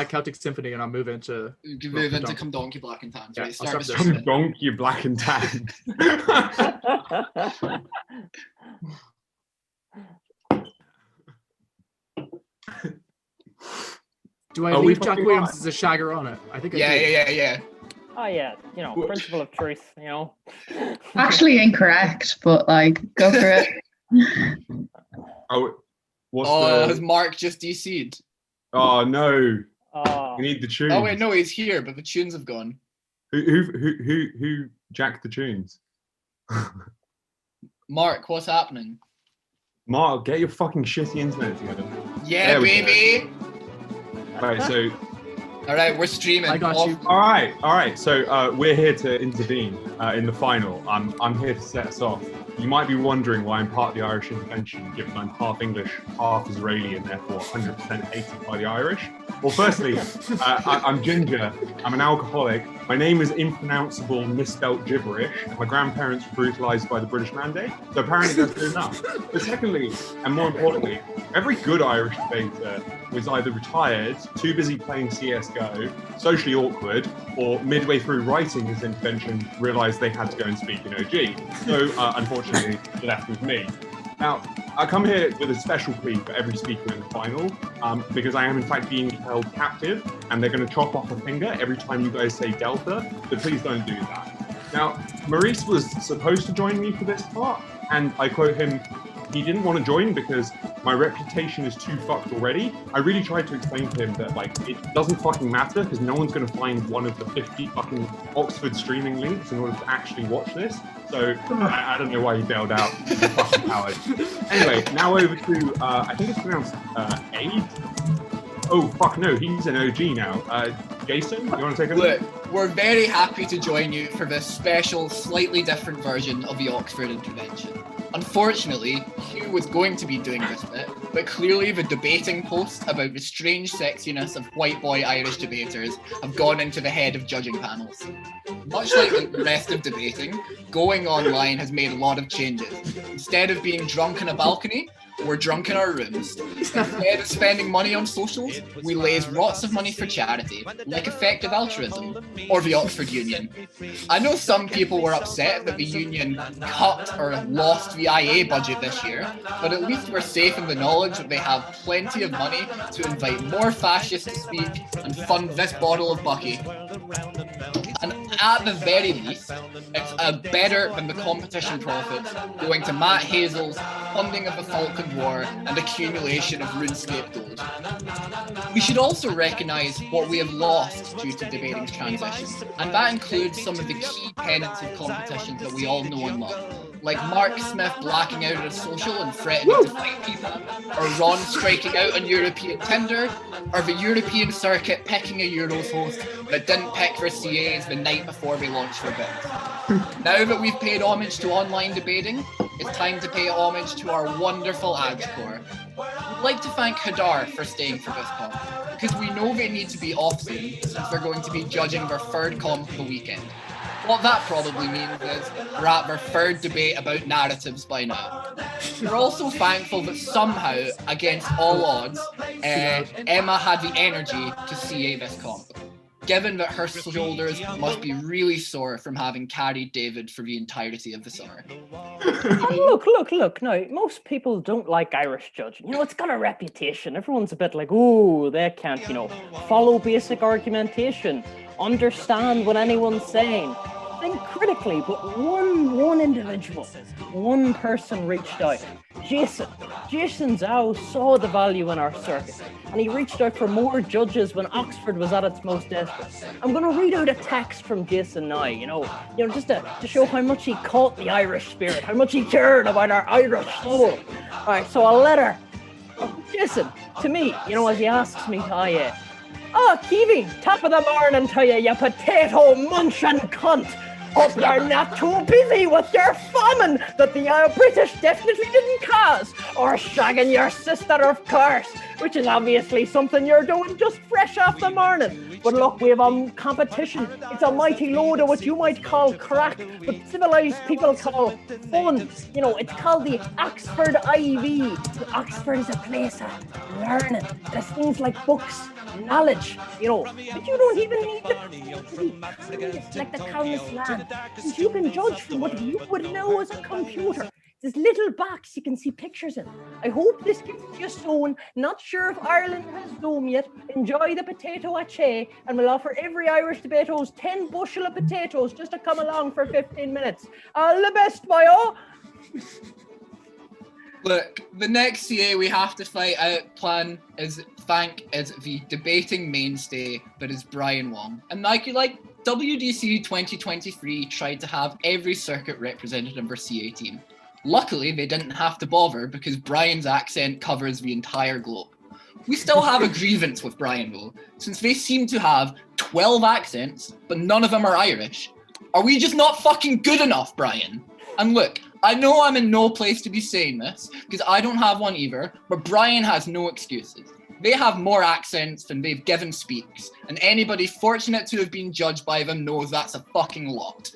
Celtic Symphony, and I'll move into. You move into Come Donkey Black and Tan. Yeah, Right, start with Come Donkey Black and Tan. Do I leave Jack Williams as a shagger on it? I think I do. Yeah. Oh yeah, principle of truth, Actually incorrect, but like, go for it. Has Mark just DC'd? Oh no. Oh. We need the tunes. Oh wait, no, he's here, but the tunes have gone. Who jacked the tunes? Mark, what's happening? Mark, get your fucking shitty internet together. Yeah, baby. Right, so. All right, we're streaming. I got you. All right. So we're here to intervene in the final. I'm here to set us off. You might be wondering why I'm part of the Irish intervention, given I'm half English, half Israeli, and therefore 100% hated by the Irish. Well, firstly, I'm Ginger. I'm an alcoholic. My name is impronounceable, misspelt gibberish. My grandparents were brutalised by the British Mandate, so apparently that's good enough. But secondly, and more importantly, every good Irish debater was either retired, too busy playing CSGO, socially awkward, or midway through writing his intervention realised they had to go and speak in OG. So, unfortunately, left with me. Now, I come here with a special plea for every speaker in the final, because I am in fact being held captive, and they're going to chop off a finger every time you guys say Delta, so please don't do that. Now, Maurice was supposed to join me for this part, and I quote him, he didn't want to join because my reputation is too fucked already. I really tried to explain to him that, like, it doesn't fucking matter because no one's going to find one of the 50 fucking Oxford streaming links in order to actually watch this. So I don't know why he bailed out. Fucking coward. Anyway, now over to, I think it's pronounced Aid? Oh, fuck no, he's an OG now. Jason, you want to take a look? Look, we're very happy to join you for this special, slightly different version of the Oxford intervention. Unfortunately, Hugh was going to be doing this bit, but clearly the debating post about the strange sexiness of white boy Irish debaters have gone into the head of judging panels. Much like the rest of debating, going online has made a lot of changes. Instead of being drunk in a balcony, we're drunk in our rooms. Instead of spending money on socials, we raise lots of money for charity, like effective altruism, or the Oxford Union. I know some people were upset that the Union cut or lost the IA budget this year, but at least we're safe in the knowledge that they have plenty of money to invite more fascists to speak and fund this bottle of Bucky. And at the very least, it's better than the competition profits going to Matt Hazel's funding of the Falkland War and accumulation of RuneScape gold. We should also recognise what we have lost due to debating's transition, and that includes some of the key tenets of competitions that we all know and love. Like Mark Smith blacking out at a social and threatening to fight people, or Ron striking out on European Tinder, or the European circuit picking a Euros host that didn't pick their CAs the night before they launched their bids. Now that we've paid homage to online debating, it's time to pay homage to our wonderful Adge Corps. We'd like to thank Hadar for staying for this comp, because we know they need to be off soon since they're going to be judging their third comp of the weekend. What that probably means is we're at their third debate about narratives by now. We're also thankful that somehow, against all odds, Emma had the energy to CA this comp, given that her shoulders must be really sore from having carried David for the entirety of the summer. Look, no, most people don't like Irish judging. It's got a reputation. Everyone's a bit like, oh, they can't, follow basic argumentation, understand what anyone's saying. Think critically, but one individual, one person reached out. Jason Zhao saw the value in our circuit, and he reached out for more judges when Oxford was at its most desperate. I'm going to read out a text from Jason now, just to show how much he caught the Irish spirit, how much he cared about our Irish soul. All right, so a letter of Jason to me, as he asks me to IA. Keevy, top of the morning to you potato munching cunt. Hope you're not too busy with your famine that the British definitely didn't cause. or shagging your sister, of course, which is obviously something you're doing just fresh off the morning. But look, we have a competition. It's a mighty load of what you might call crack, but civilized people call fun. You know, it's called the Oxford IV. Oxford is a place of learning. There's things like books, knowledge, you know, but you don't even need to be curious like the Countess Land, since you can judge from what you would know as a computer. This little box you can see pictures in. I hope this gets you soon. Not sure if Ireland has Zoom yet. Enjoy the potato ache, and we'll offer every Irish debaters 10 bushel of potatoes just to come along for 15 minutes. All the best, boyo. Look, the next CA we have to thank is the debating mainstay that is Brian Wong. And like WDC 2023 tried to have every circuit represented in their CA team. Luckily, they didn't have to bother because Brian's accent covers the entire globe. We still have a grievance with Brian though, since they seem to have 12 accents, but none of them are Irish. Are we just not fucking good enough, Brian? And look, I know I'm in no place to be saying this, because I don't have one either, but Brian has no excuses. They have more accents than they've given speaks, and anybody fortunate to have been judged by them knows that's a fucking lot.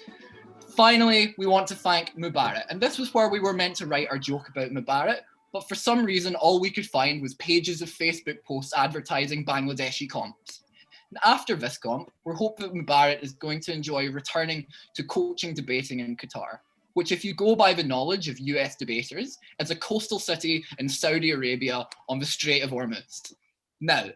Finally, we want to thank Mubarak, and this was where we were meant to write our joke about Mubarak, but for some reason all we could find was pages of Facebook posts advertising Bangladeshi comps. And after this comp, we're hoping that Mubarak is going to enjoy returning to coaching debating in Qatar, which if you go by the knowledge of US debaters, is a coastal city in Saudi Arabia on the Strait of Hormuz. Now,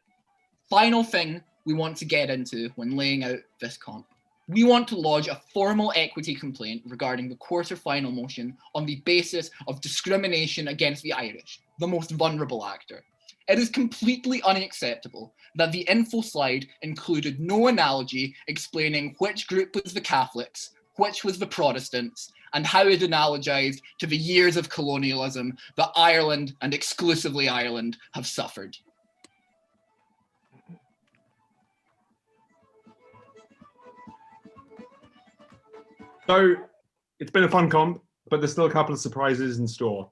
final thing we want to get into when laying out this comp. We want to lodge a formal equity complaint regarding the quarter-final motion on the basis of discrimination against the Irish, the most vulnerable actor. It is completely unacceptable that the info slide included no analogy explaining which group was the Catholics, which was the Protestants, and how it analogized to the years of colonialism that Ireland, and exclusively Ireland, have suffered. So, it's been a fun comp, but there's still a couple of surprises in store.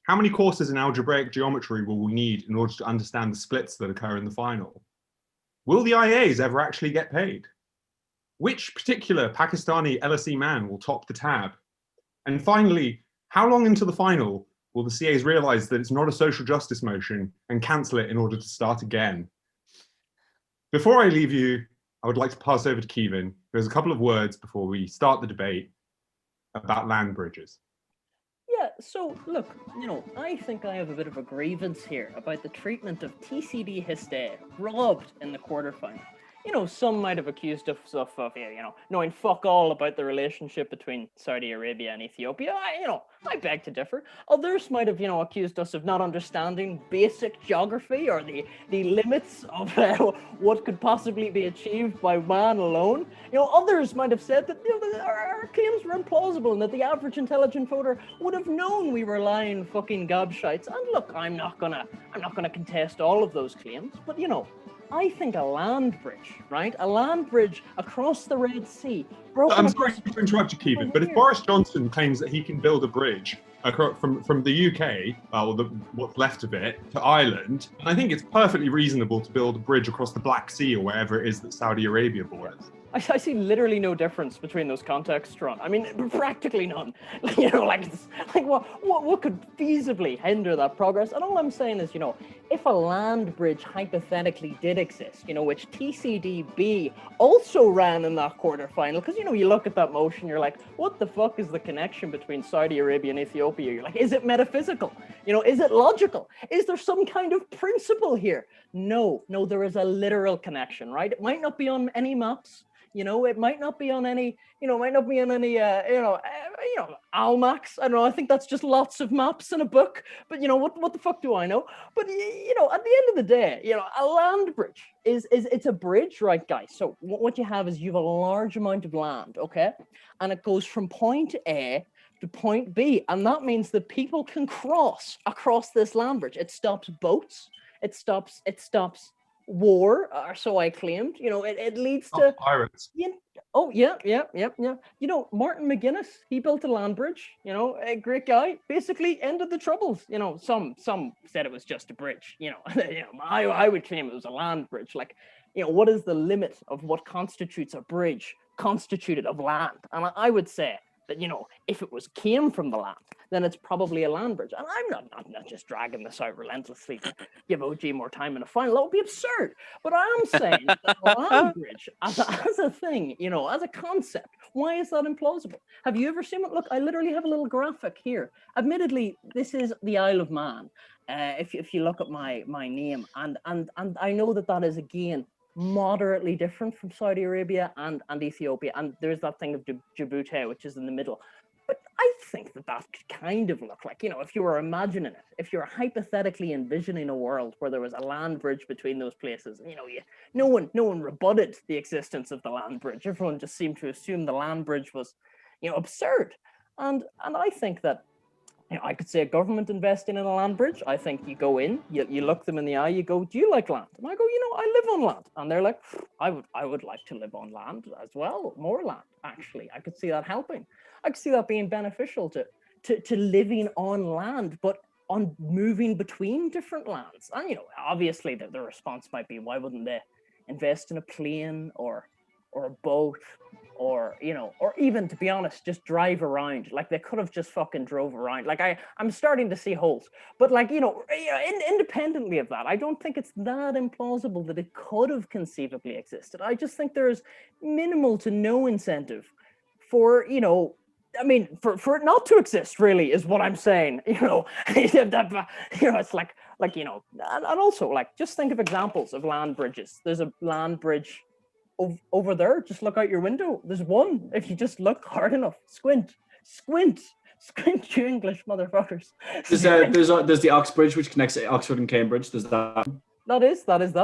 How many courses in algebraic geometry will we need in order to understand the splits that occur in the final? Will the IAs ever actually get paid? Which particular Pakistani LSE man will top the tab? And finally, how long into the final will the CAs realize that it's not a social justice motion and cancel it in order to start again? Before I leave you, I would like to pass over to Kevin, who has a couple of words before we start the debate about land bridges. Yeah, so look, you know, I think I have a bit of a grievance here about the treatment of TCD Hist B robbed in the quarterfinal. You know, some might have accused us of you know, knowing fuck all about the relationship between Saudi Arabia and Ethiopia. I beg to differ. Others might have, you know, accused us of not understanding basic geography or the limits of what could possibly be achieved by man alone. You know, others might have said that, you know, our claims were implausible and that the average intelligent voter would have known we were lying fucking gobshites. And look, I'm not gonna contest all of those claims, but you know, I think a land bridge, right? A land bridge across the Red Sea. I'm sorry to interrupt you, Kevin, but if Boris Johnson claims that he can build a bridge from the UK, or what's left of it, to Ireland, I think it's perfectly reasonable to build a bridge across the Black Sea or wherever it is that Saudi Arabia borders. I see literally no difference between those contexts, Ron. I mean, practically none. You know, like what could feasibly hinder that progress? And all I'm saying is, you know, if a land bridge hypothetically did exist, you know, which TCD B also ran in that quarterfinal, because, you know, you look at that motion, you're like, what the fuck is the connection between Saudi Arabia and Ethiopia? You're like, is it metaphysical? You know, is it logical? Is there some kind of principle here? No, there is a literal connection, right? It might not be on any maps. You know, it might not be on any, Almacs. I don't know. I think that's just lots of maps in a book. But, you know, what the fuck do I know? But, you know, at the end of the day, you know, a land bridge it's a bridge, right, guys? So what you have is you have a large amount of land, okay? And it goes from point A to point B. And that means that people can cross across this land bridge. It stops boats. It stops war, or so I claimed. It leads to pirates. Oh yeah. Martin McGuinness, he built a land bridge. A great guy. Basically ended the troubles. Some said it was just a bridge. I would claim it was a land bridge. Like, what is the limit of what constitutes a bridge constituted of land? And I would say that, if it came from the land, then it's probably a land bridge. And I'm not just dragging this out relentlessly to give OG more time in a final. That would be absurd. But I am saying that a land bridge as a thing, as a concept, why is that implausible? Have you ever seen it? Look, I literally have a little graphic here. Admittedly, this is the Isle of Man. If you look at my name, and I know that is again moderately different from Saudi Arabia and Ethiopia, and there's that thing of Djibouti, which is in the middle. But I think that could kind of look like, if you were imagining it, if you're hypothetically envisioning a world where there was a land bridge between those places, no one rebutted the existence of the land bridge. Everyone just seemed to assume the land bridge was, absurd. And I think that, I could say a government investing in a land bridge. I think you go in, you look them in the eye, you go, do you like land? And I go, I live on land. And they're like, I would like to live on land as well, more land, actually. I could see that helping. I could see that being beneficial to living on land, but on moving between different lands. And, obviously the response might be, why wouldn't they invest in a plane or a boat? Or even, to be honest, just drive around. Like, they could have just fucking drove around. Like, I'm starting to see holes. But, like, independently of that, I don't think it's that implausible that it could have conceivably existed. I just think there's minimal to no incentive for, for it not to exist, really, is what I'm saying. It's like, and also, like, just think of examples of land bridges. There's a land bridge over there. Just look out your window. There's one. If you just look hard enough, squint, you English motherfuckers. There's the Ox Bridge, which connects Oxford and Cambridge. There's that. That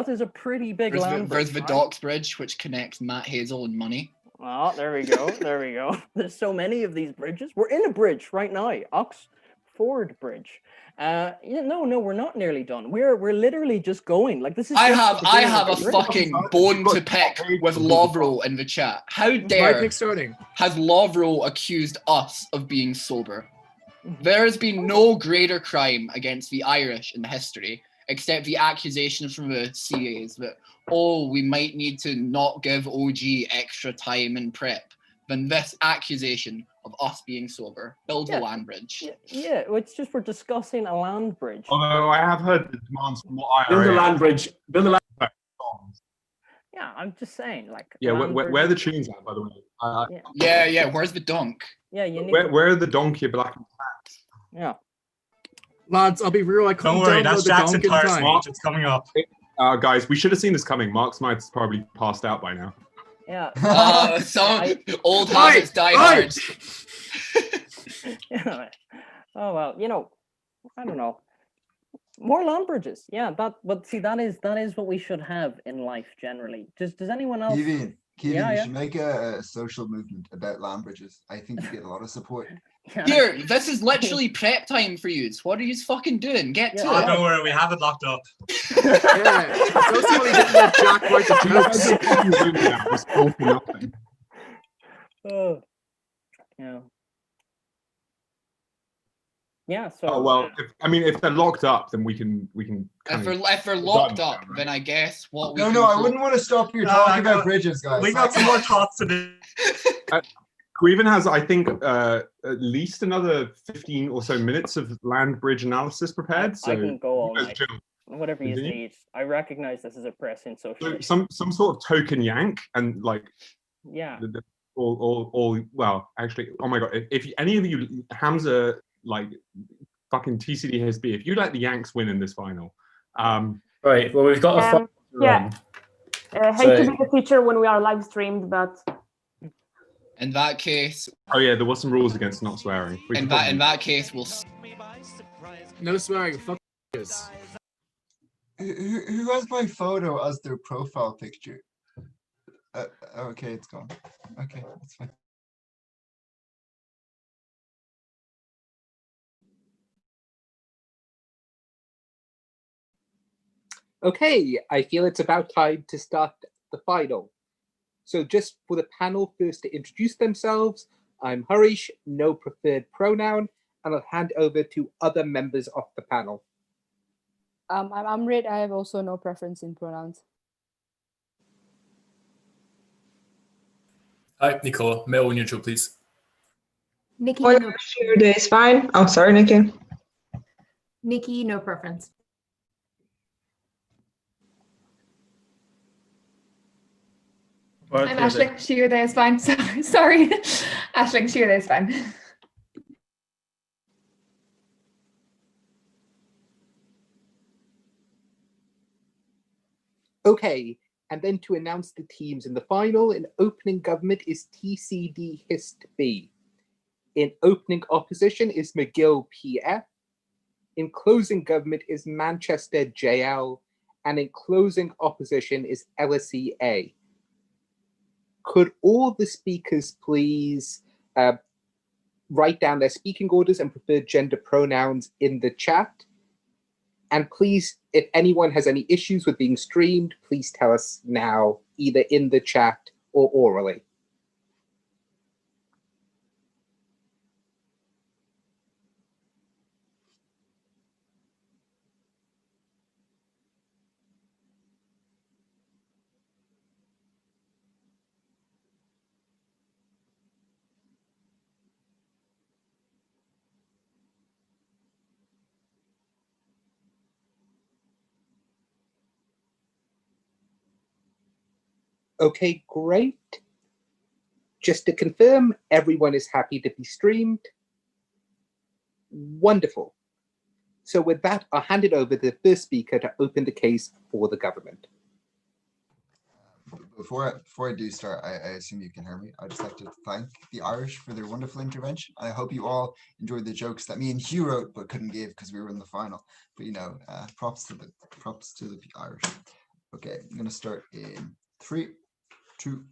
is a pretty big land bridge. There's the Docks Bridge, which connects Matt Hazel and Money. Oh, there we go. There's so many of these bridges. We're in a bridge right now, Oxford Bridge. No, we're not nearly done. We're literally just going. Like, this is. I have a fucking bone to pick with Lovro in the chat. How dare has Lovro accused us of being sober? There has been no greater crime against the Irish in history, except the accusations from the CAs that, we might need to not give OG extra time in prep, than this accusation of us being sober. Build a land bridge. Yeah, it's just we're discussing a land bridge. Although I have heard the demands from what Build a land bridge. Yeah, I'm just saying, like. Yeah, where are the tunes at, by the way? Yeah. Where's the donk? Yeah, you need. Where are the donkey black and tan? Yeah. Lads, I'll be real. I couldn't Don't worry, that's download the Jack's donk in entire time. speech. It's coming up. Guys, we should have seen this coming. Mark's might's probably passed out by now. Yeah. Some old habits die hard. Yeah. Oh well, I don't know. More land bridges. Yeah, but see, that is what we should have in life generally. Does anyone else? Kevin, you should make a social movement about land bridges. I think you get a lot of support. Yeah. Here, this is literally prep time for you. What are you fucking doing? Get to it. Don't worry, we have it locked up. Yeah. Don't tell me didn't let Jack write the jokes. Oh. Yeah. Yeah. So. Oh well, if they're locked up, then we can. If they're locked up, right? Then I guess what. No, I wouldn't want to stop you talking about bridges, guys. We got some more thoughts to do. Queven has, I think, at least another 15 or so minutes of land bridge analysis prepared. So I can go all night. Whatever you need. I recognize this is a pressing social. So some sort of token yank and like. Yeah. Well, actually, oh my god! If any of you Hamza like fucking TCD Hist B, if you let the Yanks win in this final, right. Well, we've got a final. Yeah. Hate to be the teacher when we are live streamed, but. In that case. Oh yeah, there was some rules against not swearing. In that case, we'll. No swearing. Fuck this. Who has my photo as their profile picture? Okay, it's gone. Okay, that's fine. Okay, I feel it's about time to start the final. So just for the panel first to introduce themselves, I'm Harish, no preferred pronoun, and I'll hand over to other members of the panel. I'm Amrit. I have also no preference in pronouns. Hi, Nicole. Male or neutral, please. Nikki, Oh, no, sure, is fine. Oh, sorry, Nikki. Nikki, no preference. I'm Ashling, she or they is fine. Sorry. Ashling, she or they is fine. Okay, and then to announce the teams in the final, in opening government is TCD Hist B. In opening opposition is McGill PF. In closing government is Manchester JL. And in closing opposition is LSEA. Could all the speakers please write down their speaking orders and preferred gender pronouns in the chat? And please, if anyone has any issues with being streamed, please tell us now, either in the chat or orally. Okay, great. Just to confirm, everyone is happy to be streamed. Wonderful. So with that, I'll hand it over to the first speaker to open the case for the government. Before I do start, I assume you can hear me. I just have to thank the Irish for their wonderful intervention. I hope you all enjoyed the jokes that me and Hugh wrote but couldn't give because we were in the final. But you know, props to the Irish. Okay, I'm gonna start in 3, 2,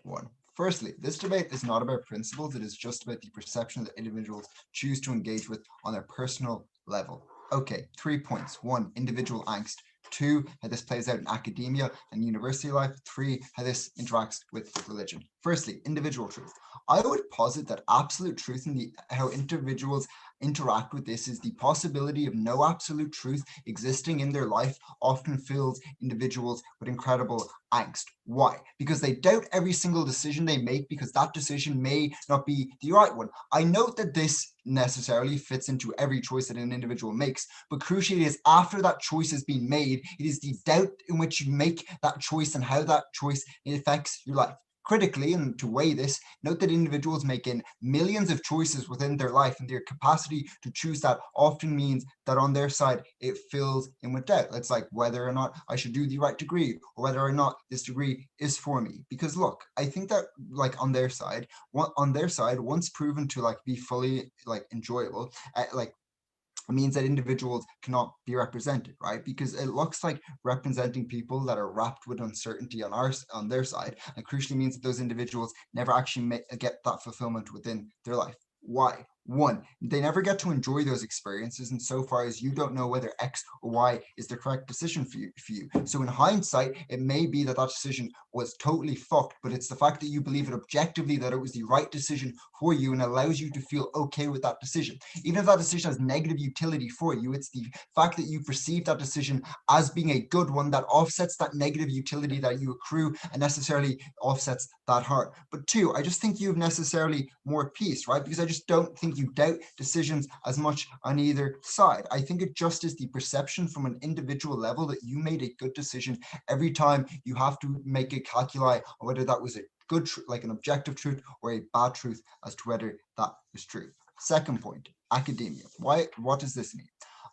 1. Firstly, this debate is not about principles. It is just about the perception that individuals choose to engage with on their personal level. Okay, 3 points. 1, individual angst. 2, how this plays out in academia and university life. 3, how this interacts with religion. Firstly, individual truth. I would posit that absolute truth in how individuals interact with this is the possibility of no absolute truth existing in their life often fills individuals with incredible angst. Why? Because they doubt every single decision they make because that decision may not be the right one. I note that this necessarily fits into every choice that an individual makes, but crucially it is after that choice has been made, it is the doubt in which you make that choice and how that choice affects your life. Critically, and to weigh this, note that individuals making millions of choices within their life, and their capacity to choose that often means that on their side, it fills in with doubt. It's like whether or not I should do the right degree, or whether or not this degree is for me. Because look, I think that like on their side, once proven to be fully enjoyable, it means that individuals cannot be represented, right? Because it looks like representing people that are wrapped with uncertainty on their side, and crucially means that those individuals never actually get that fulfillment within their life. Why? 1, they never get to enjoy those experiences insofar as you don't know whether X or Y is the correct decision for you. So in hindsight, it may be that decision was totally fucked, but it's the fact that you believe it objectively that it was the right decision for you and allows you to feel okay with that decision. Even if that decision has negative utility for you, it's the fact that you perceive that decision as being a good one that offsets that negative utility that you accrue and necessarily offsets that hurt. But 2, I just think you have necessarily more peace, right? Because I just don't think you doubt decisions as much on either side. I think it just is the perception from an individual level that you made a good decision every time you have to make a calculi on whether that was a good, an objective truth or a bad truth as to whether that was true. Second point, academia. What does this mean?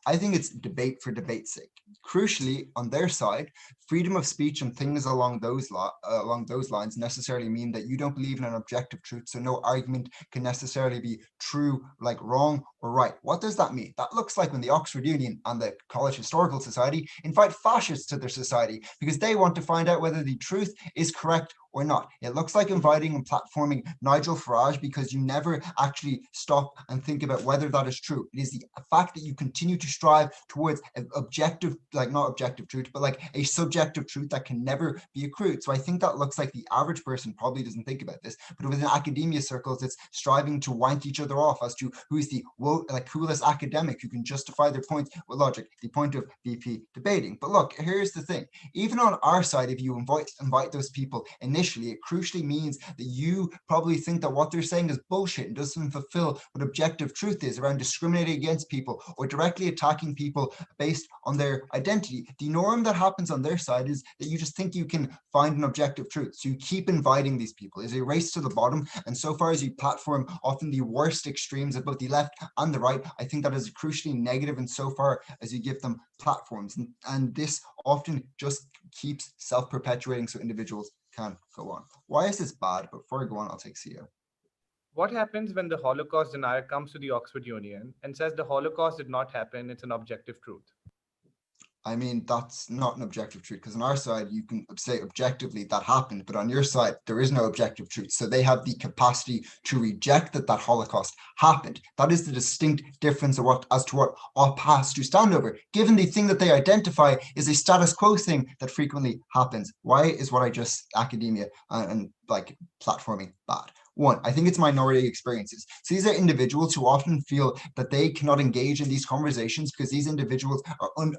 I think it's debate for debate's sake. Crucially, on their side, freedom of speech and things along those lines necessarily mean that you don't believe in an objective truth, so no argument can necessarily be true, wrong or right. What does that mean? That looks like when the Oxford Union and the College Historical Society invite fascists to their society because they want to find out whether the truth is correct or not. It looks like inviting and platforming Nigel Farage because you never actually stop and think about whether that is true. It is the fact that you continue to strive towards an objective, like not objective truth, but like a subjective truth that can never be accrued. So I think that looks like the average person probably doesn't think about this, but within academia circles, it's striving to wank each other off as to who is the coolest academic who can justify their points with logic, the point of VP debating. But look, here's the thing. Even on our side, if you invite those people initially, it crucially means that you probably think that what they're saying is bullshit and doesn't fulfill what objective truth is around discriminating against people or directly attacking people based on their identity. The norm that happens on their side is that you just think you can find an objective truth. So you keep inviting these people. It's a race to the bottom. And so far as you platform often the worst extremes of both the left and the right, I think that is crucially negative insofar as you give them platforms. And this often just keeps self-perpetuating so individuals can go on. Why is this bad? But before I go on, I'll take CEO. What happens when the Holocaust denier comes to the Oxford Union and says the Holocaust did not happen, it's an objective truth? I mean, that's not an objective truth, because on our side, you can say objectively that happened, but on your side, there is no objective truth. So they have the capacity to reject that Holocaust happened. That is the distinct difference as to what OP has to stand over, given the thing that they identify is a status quo thing that frequently happens. Why is what I just academia and like platforming bad? One, I think it's minority experiences. So these are individuals who often feel that they cannot engage in these conversations because these individuals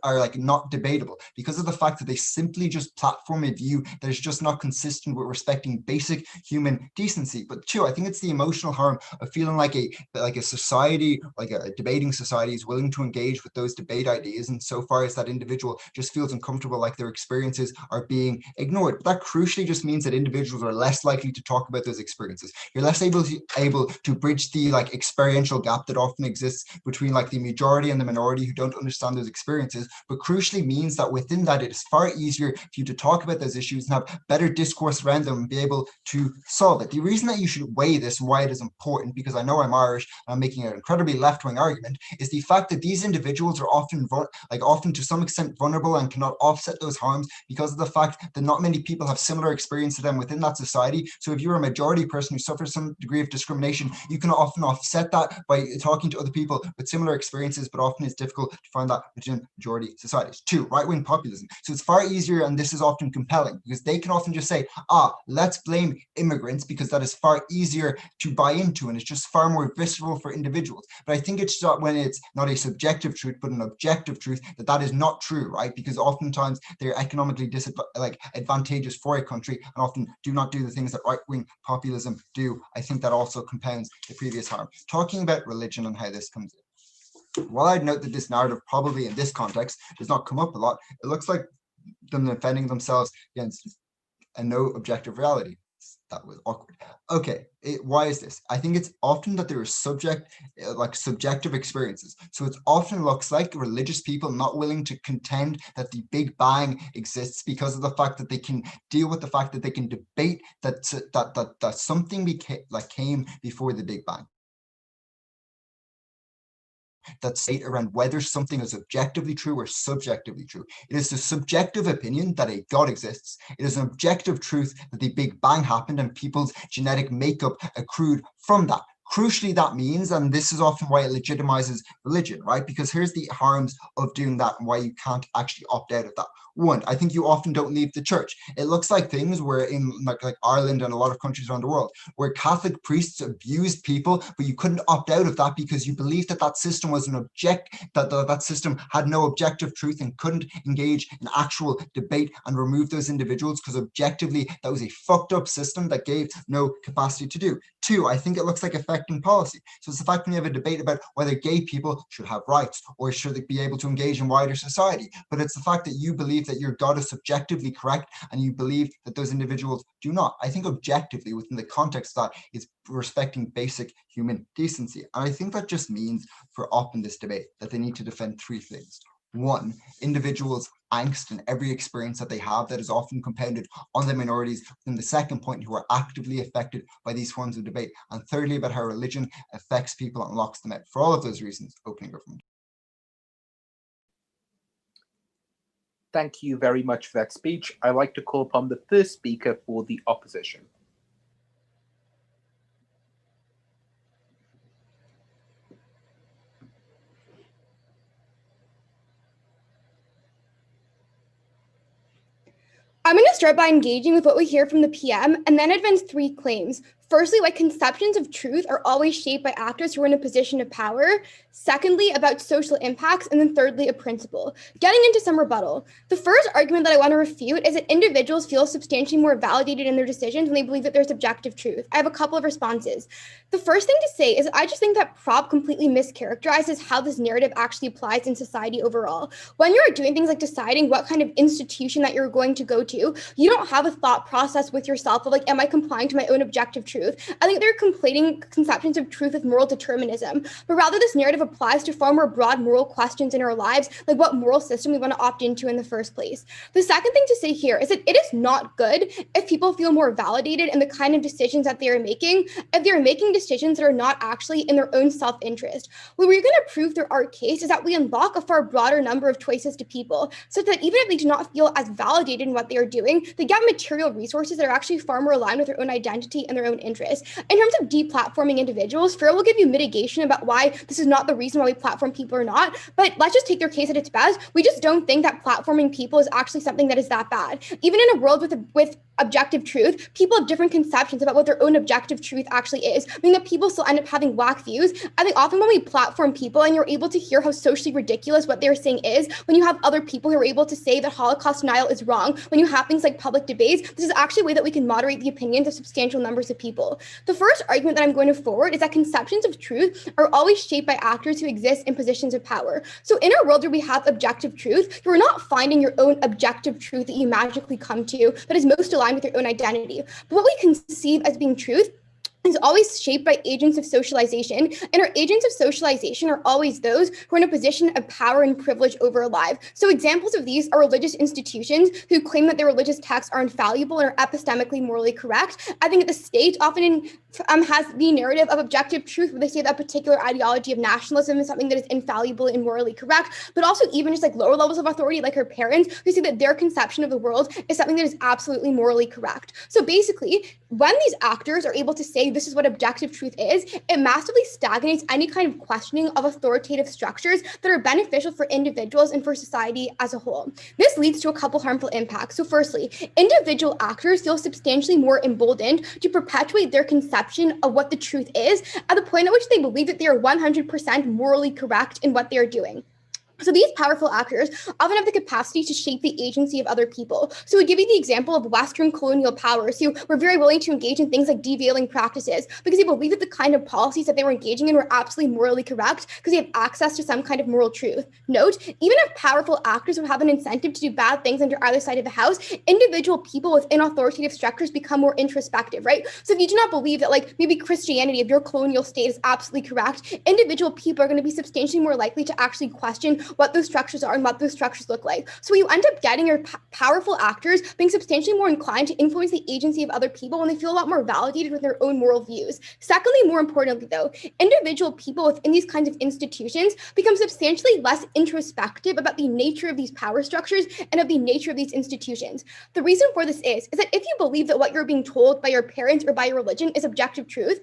are like not debatable because of the fact that they simply just platform a view that is just not consistent with respecting basic human decency. But two, I think it's the emotional harm of feeling like a society, like a debating society, is willing to engage with those debate ideas, and so far as that individual just feels uncomfortable, like their experiences are being ignored. But that crucially just means that individuals are less likely to talk about those experiences. You're less able to bridge the like experiential gap that often exists between like the majority and the minority who don't understand those experiences, but crucially means that within that it is far easier for you to talk about those issues and have better discourse around them and be able to solve it. The reason that you should weigh this and why it is important, because I know I'm Irish and I'm making an incredibly left-wing argument, is the fact that these individuals are often to some extent vulnerable and cannot offset those harms because of the fact that not many people have similar experience to them within that society. So if you're a majority person who suffers some degree of discrimination, you can often offset that by talking to other people with similar experiences, but often it's difficult to find that within majority societies. Two, right-wing populism. So it's far easier, and this is often compelling, because they can often just say, let's blame immigrants, because that is far easier to buy into, and it's just far more visceral for individuals. But I think it's not when it's not a subjective truth, but an objective truth, that is not true, right? Because oftentimes they're economically advantageous for a country and often do not do the things that right-wing populism do. I think that also compounds the previous harm. Talking about religion and how this comes in. While I'd note that this narrative probably in this context does not come up a lot, it looks like them defending themselves against a no objective reality. That was awkward. Okay, why is this? I think it's often that there is subjective experiences. So it often looks like religious people not willing to contend that the Big Bang exists because of the fact that they can deal with the fact that they can debate that something came before the Big Bang. That state around whether something is objectively true or subjectively true. It is the subjective opinion that a God exists. It is an objective truth that the Big Bang happened and people's genetic makeup accrued from that. Crucially, that means, and this is often why it legitimizes religion, right? Because here's the harms of doing that and why you can't actually opt out of that. One, I think you often don't leave the church. It looks like things where in like Ireland and a lot of countries around the world, where Catholic priests abused people, but you couldn't opt out of that because you believed that system was that system had no objective truth and couldn't engage in actual debate and remove those individuals because objectively that was a fucked up system that gave no capacity to do. Two, I think it looks like affecting policy. So it's the fact when you have a debate about whether gay people should have rights or should they be able to engage in wider society, but it's the fact that you believe that your God is subjectively correct and you believe that those individuals do not. I think objectively within the context of that is respecting basic human decency. And I think that just means for OP in this debate that they need to defend three things. One, individuals' angst and every experience that they have that is often compounded on the minorities. And the second point, who are actively affected by these forms of debate. And thirdly, about how religion affects people and locks them out. For all of those reasons, opening government. Thank you very much for that speech. I'd like to call upon the first speaker for the opposition. I'm going to start by engaging with what we hear from the PM and then advance 3 claims. Firstly, why conceptions of truth are always shaped by actors who are in a position of power. Secondly, about social impacts. And then thirdly, a principle. Getting into some rebuttal. The first argument that I want to refute is that individuals feel substantially more validated in their decisions when they believe that there's objective truth. I have a couple of responses. The first thing to say is I just think that prop completely mischaracterizes how this narrative actually applies in society overall. When you're doing things like deciding what kind of institution that you're going to go to, you don't have a thought process with yourself of like, am I complying to my own objective truth? I think they're conflating conceptions of truth with moral determinism, but rather this narrative applies to far more broad moral questions in our lives, like what moral system we want to opt into in the first place. The second thing to say here is that it is not good if people feel more validated in the kind of decisions that they are making, if they're making decisions that are not actually in their own self-interest. What we're going to prove through our case is that we unlock a far broader number of choices to people, such that even if they do not feel as validated in what they are doing, they get material resources that are actually far more aligned with their own identity and their own interests. In terms of deplatforming individuals, Farrell will give you mitigation about why this is not the reason why we platform people or not, but let's just take their case at its best. We just don't think that platforming people is actually something that is that bad. Even in a world with objective truth, people have different conceptions about what their own objective truth actually is, meaning that people still end up having whack views. I think often when we platform people and you're able to hear how socially ridiculous what they're saying is, when you have other people who are able to say that Holocaust denial is wrong, when you have things like public debates, this is actually a way that we can moderate the opinions of substantial numbers of people. The first argument that I'm going to forward is that conceptions of truth are always shaped by actors who exist in positions of power. So in a world where we have objective truth, you're not finding your own objective truth that you magically come to that is most aligned with your own identity. But what we conceive as being truth is always shaped by agents of socialization, and our agents of socialization are always those who are in a position of power and privilege over our lives. So examples of these are religious institutions who claim that their religious texts are infallible and are epistemically morally correct. I think that the state often has the narrative of objective truth where they say that a particular ideology of nationalism is something that is infallible and morally correct, but also even just like lower levels of authority, like our parents, who say that their conception of the world is something that is absolutely morally correct. So basically, when these actors are able to say this is what objective truth is, it massively stagnates any kind of questioning of authoritative structures that are beneficial for individuals and for society as a whole. This leads to a couple harmful impacts. So firstly, individual actors feel substantially more emboldened to perpetuate their conception of what the truth is at the point at which they believe that they are 100% morally correct in what they are doing. So these powerful actors often have the capacity to shape the agency of other people. So we give you the example of Western colonial powers who were very willing to engage in things like deveiling practices because they believed that the kind of policies that they were engaging in were absolutely morally correct because they have access to some kind of moral truth. Note, even if powerful actors would have an incentive to do bad things under either side of the house, individual people within authoritative structures become more introspective, right? So if you do not believe that like maybe Christianity of your colonial state is absolutely correct, individual people are going to be substantially more likely to actually question what those structures are and what those structures look like. So you end up getting your powerful actors being substantially more inclined to influence the agency of other people when they feel a lot more validated with their own moral views. Secondly, more importantly though, individual people within these kinds of institutions become substantially less introspective about the nature of these power structures and of the nature of these institutions. The reason for this is that if you believe that what you're being told by your parents or by your religion is objective truth,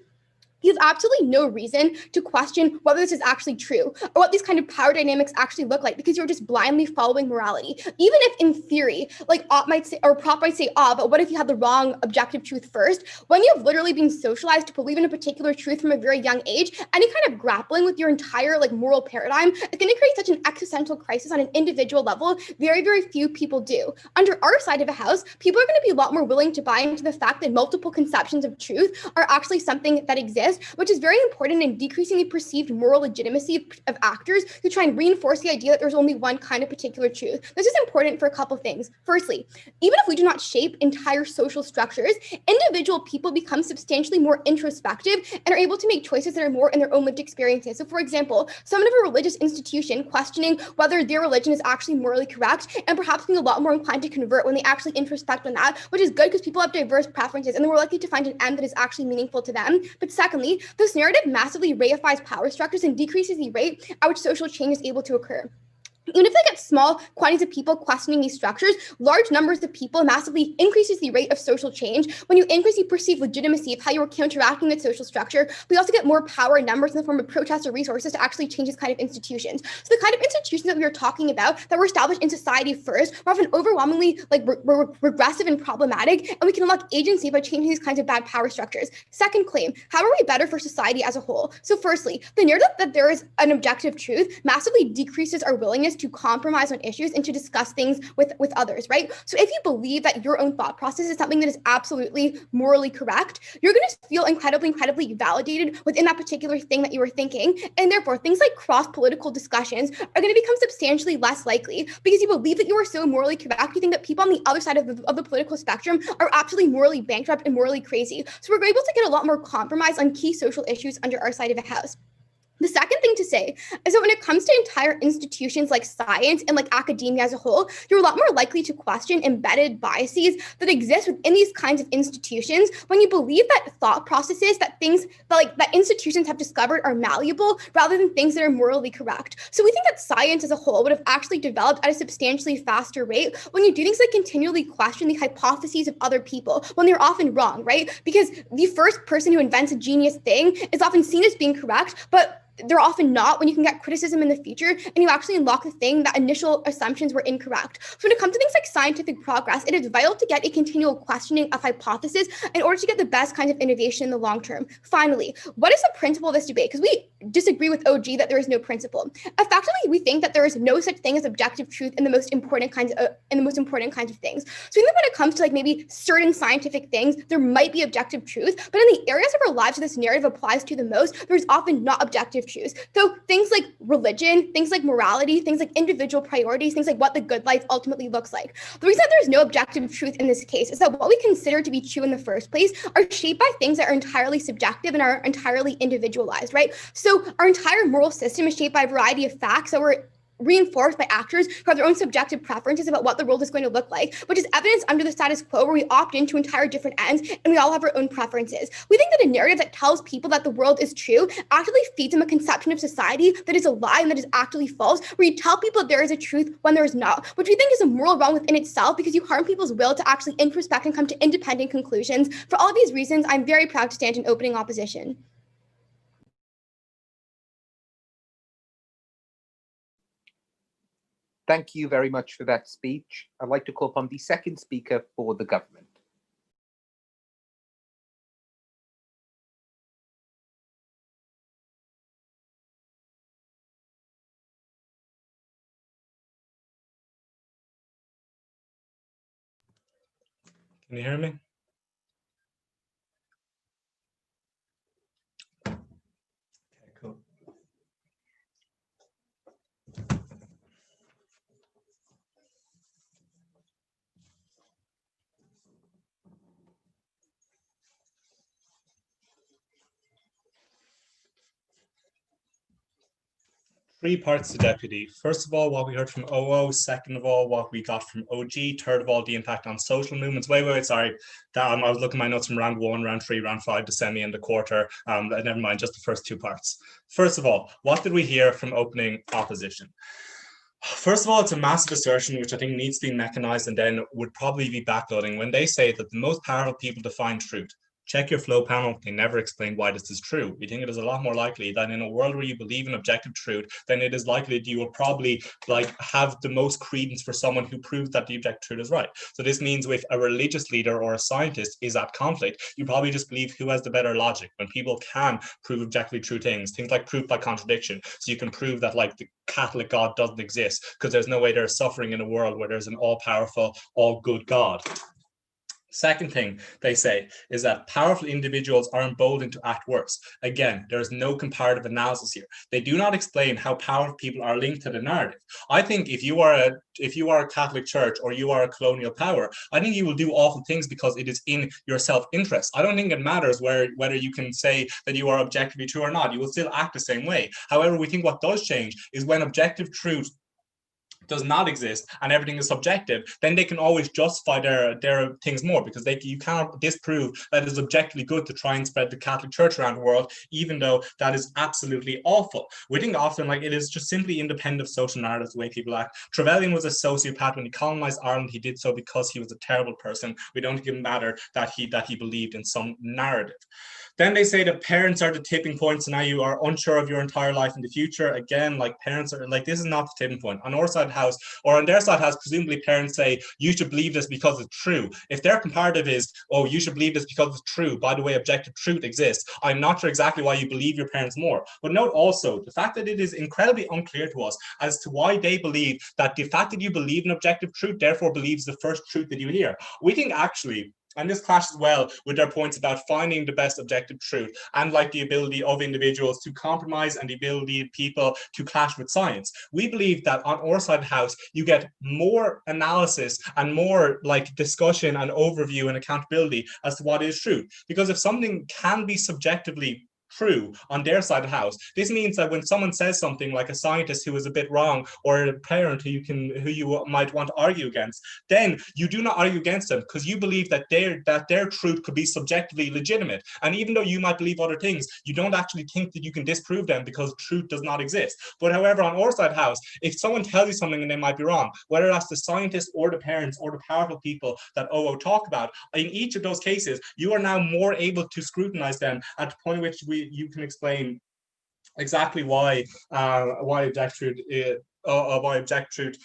you have absolutely no reason to question whether this is actually true or what these kind of power dynamics actually look like because you're just blindly following morality. Even if in theory, like Op might say, or Prop might say, but what if you had the wrong objective truth first? When you've literally been socialized to believe in a particular truth from a very young age, any kind of grappling with your entire like moral paradigm is going to create such an existential crisis on an individual level. Very, very few people do. Under our side of the house, people are going to be a lot more willing to buy into the fact that multiple conceptions of truth are actually something that exists, which is very important in decreasing the perceived moral legitimacy of actors who try and reinforce the idea that there's only one kind of particular truth. This is important for a couple of things. Firstly, even if we do not shape entire social structures, individual people become substantially more introspective and are able to make choices that are more in their own lived experiences. So for example, someone of a religious institution questioning whether their religion is actually morally correct and perhaps being a lot more inclined to convert when they actually introspect on that, which is good because people have diverse preferences and they're more likely to find an end that is actually meaningful to them. But secondly, this narrative massively reifies power structures and decreases the rate at which social change is able to occur. Even if they get small quantities of people questioning these structures, large numbers of people massively increases the rate of social change. When you increase the perceived legitimacy of how you are counteracting that social structure, we also get more power and numbers in the form of protests or resources to actually change these kind of institutions. So the kind of institutions that we are talking about that were established in society first are often overwhelmingly regressive and problematic, and we can unlock agency by changing these kinds of bad power structures. Second claim, how are we better for society as a whole? So firstly, the narrative that there is an objective truth massively decreases our willingness to compromise on issues and to discuss things with others, right? So if you believe that your own thought process is something that is absolutely morally correct, you're going to feel incredibly validated within that particular thing that you were thinking. And therefore, things like cross-political discussions are going to become substantially less likely because you believe that you are so morally correct. You think that people on the other side of the political spectrum are absolutely morally bankrupt and morally crazy. So we're able to get a lot more compromise on key social issues under our side of the house. The second thing to say is that when it comes to entire institutions like science and like academia as a whole, you're a lot more likely to question embedded biases that exist within these kinds of institutions when you believe that thought processes, that things that institutions have discovered are malleable rather than things that are morally correct. So we think that science as a whole would have actually developed at a substantially faster rate when you do things like continually question the hypotheses of other people when they're often wrong, right? Because the first person who invents a genius thing is often seen as being correct, but they're often not when you can get criticism in the future and you actually unlock the thing that initial assumptions were incorrect. So when it comes to things like scientific progress, it is vital to get a continual questioning of hypotheses in order to get the best kinds of innovation in the long term. Finally, what is the principle of this debate? Because we disagree with OG that there is no principle. Effectively, we think that there is no such thing as objective truth in the most important kinds of things. So even when it comes to like maybe certain scientific things, there might be objective truth, but in the areas of our lives that this narrative applies to the most, there's often not objective truth. So things like religion, things like morality, things like individual priorities, things like what the good life ultimately looks like. The reason that there's no objective truth in this case is that what we consider to be true in the first place are shaped by things that are entirely subjective and are entirely individualized, right? So our entire moral system is shaped by a variety of facts that were reinforced by actors who have their own subjective preferences about what the world is going to look like, which is evidence under the status quo where we opt into entire different ends and we all have our own preferences. We think that a narrative that tells people that the world is true actually feeds them a conception of society that is a lie and that is actually false, where you tell people that there is a truth when there is not, which we think is a moral wrong within itself because you harm people's will to actually introspect and come to independent conclusions. For all of these reasons, I'm very proud to stand in opening opposition. Thank you very much for that speech. I'd like to call upon the second speaker for the government. Can you hear me? Okay, cool. Three parts to deputy. First of all, what we heard from OO. Second of all, what we got from OG. Third of all, the impact on social movements. Wait, sorry. I was looking at my notes from round 1, round 3, round 5, the semi and the quarter. Never mind, just the first 2 parts. First of all, what did we hear from opening opposition? First of all, it's a massive assertion, which I think needs to be mechanized and then would probably be backloading when they say that the most powerful people define truth. Check your flow panel. They never explain why this is true. We think it is a lot more likely that in a world where you believe in objective truth, then it is likely that you will probably have the most credence for someone who proves that the objective truth is right. So this means if a religious leader or a scientist is at conflict, you probably just believe who has the better logic. When people can prove objectively true things like proof by contradiction. So you can prove that the Catholic God doesn't exist because there's no way there's suffering in a world where there's an all-powerful, all-good God. Second thing they say is that powerful individuals are emboldened to act worse. Again, there's no comparative analysis here. They do not explain how powerful people are linked to the narrative. I think if you are a Catholic church or you are a colonial power, I think you will do awful things because it is in your self-interest. I don't think it matters whether you can say that you are objectively true or not. You will still act the same way. However, we think what does change is when objective truth does not exist and everything is subjective, then they can always justify their things more, because you cannot disprove that it is objectively good to try and spread the Catholic Church around the world, even though that is absolutely awful. We think often like it is just simply independent of social narratives, the way people act. Trevelyan was a sociopath. When he colonized Ireland, he did so because he was a terrible person. We don't think it matter that he believed in some narrative. Then they say that parents are the tipping point, so now you are unsure of your entire life in the future. Again, like parents are like, this is not the tipping point. On our side house, or on their side house, presumably parents say, you should believe this because it's true. If their comparative is, oh, you should believe this because it's true, by the way, objective truth exists, I'm not sure exactly why you believe your parents more. But note also the fact that it is incredibly unclear to us as to why they believe that the fact that you believe in objective truth therefore believes the first truth that you hear. We think actually, and this clashes well with their points about finding the best objective truth and like the ability of individuals to compromise and the ability of people to clash with science. We believe that on our side of the house, you get more analysis and more like discussion and overview and accountability as to what is truth. Because if something can be subjectively true on their side of the house, this means that when someone says something like a scientist who is a bit wrong, or a parent who you might want to argue against, then you do not argue against them because you believe that their truth could be subjectively legitimate. And even though you might believe other things, you don't actually think that you can disprove them because truth does not exist. But however, on our side of the house, if someone tells you something and they might be wrong, whether that's the scientists or the parents or the powerful people that OO talk about, in each of those cases, you are now more able to scrutinize them at the point at which you can explain exactly why objective truth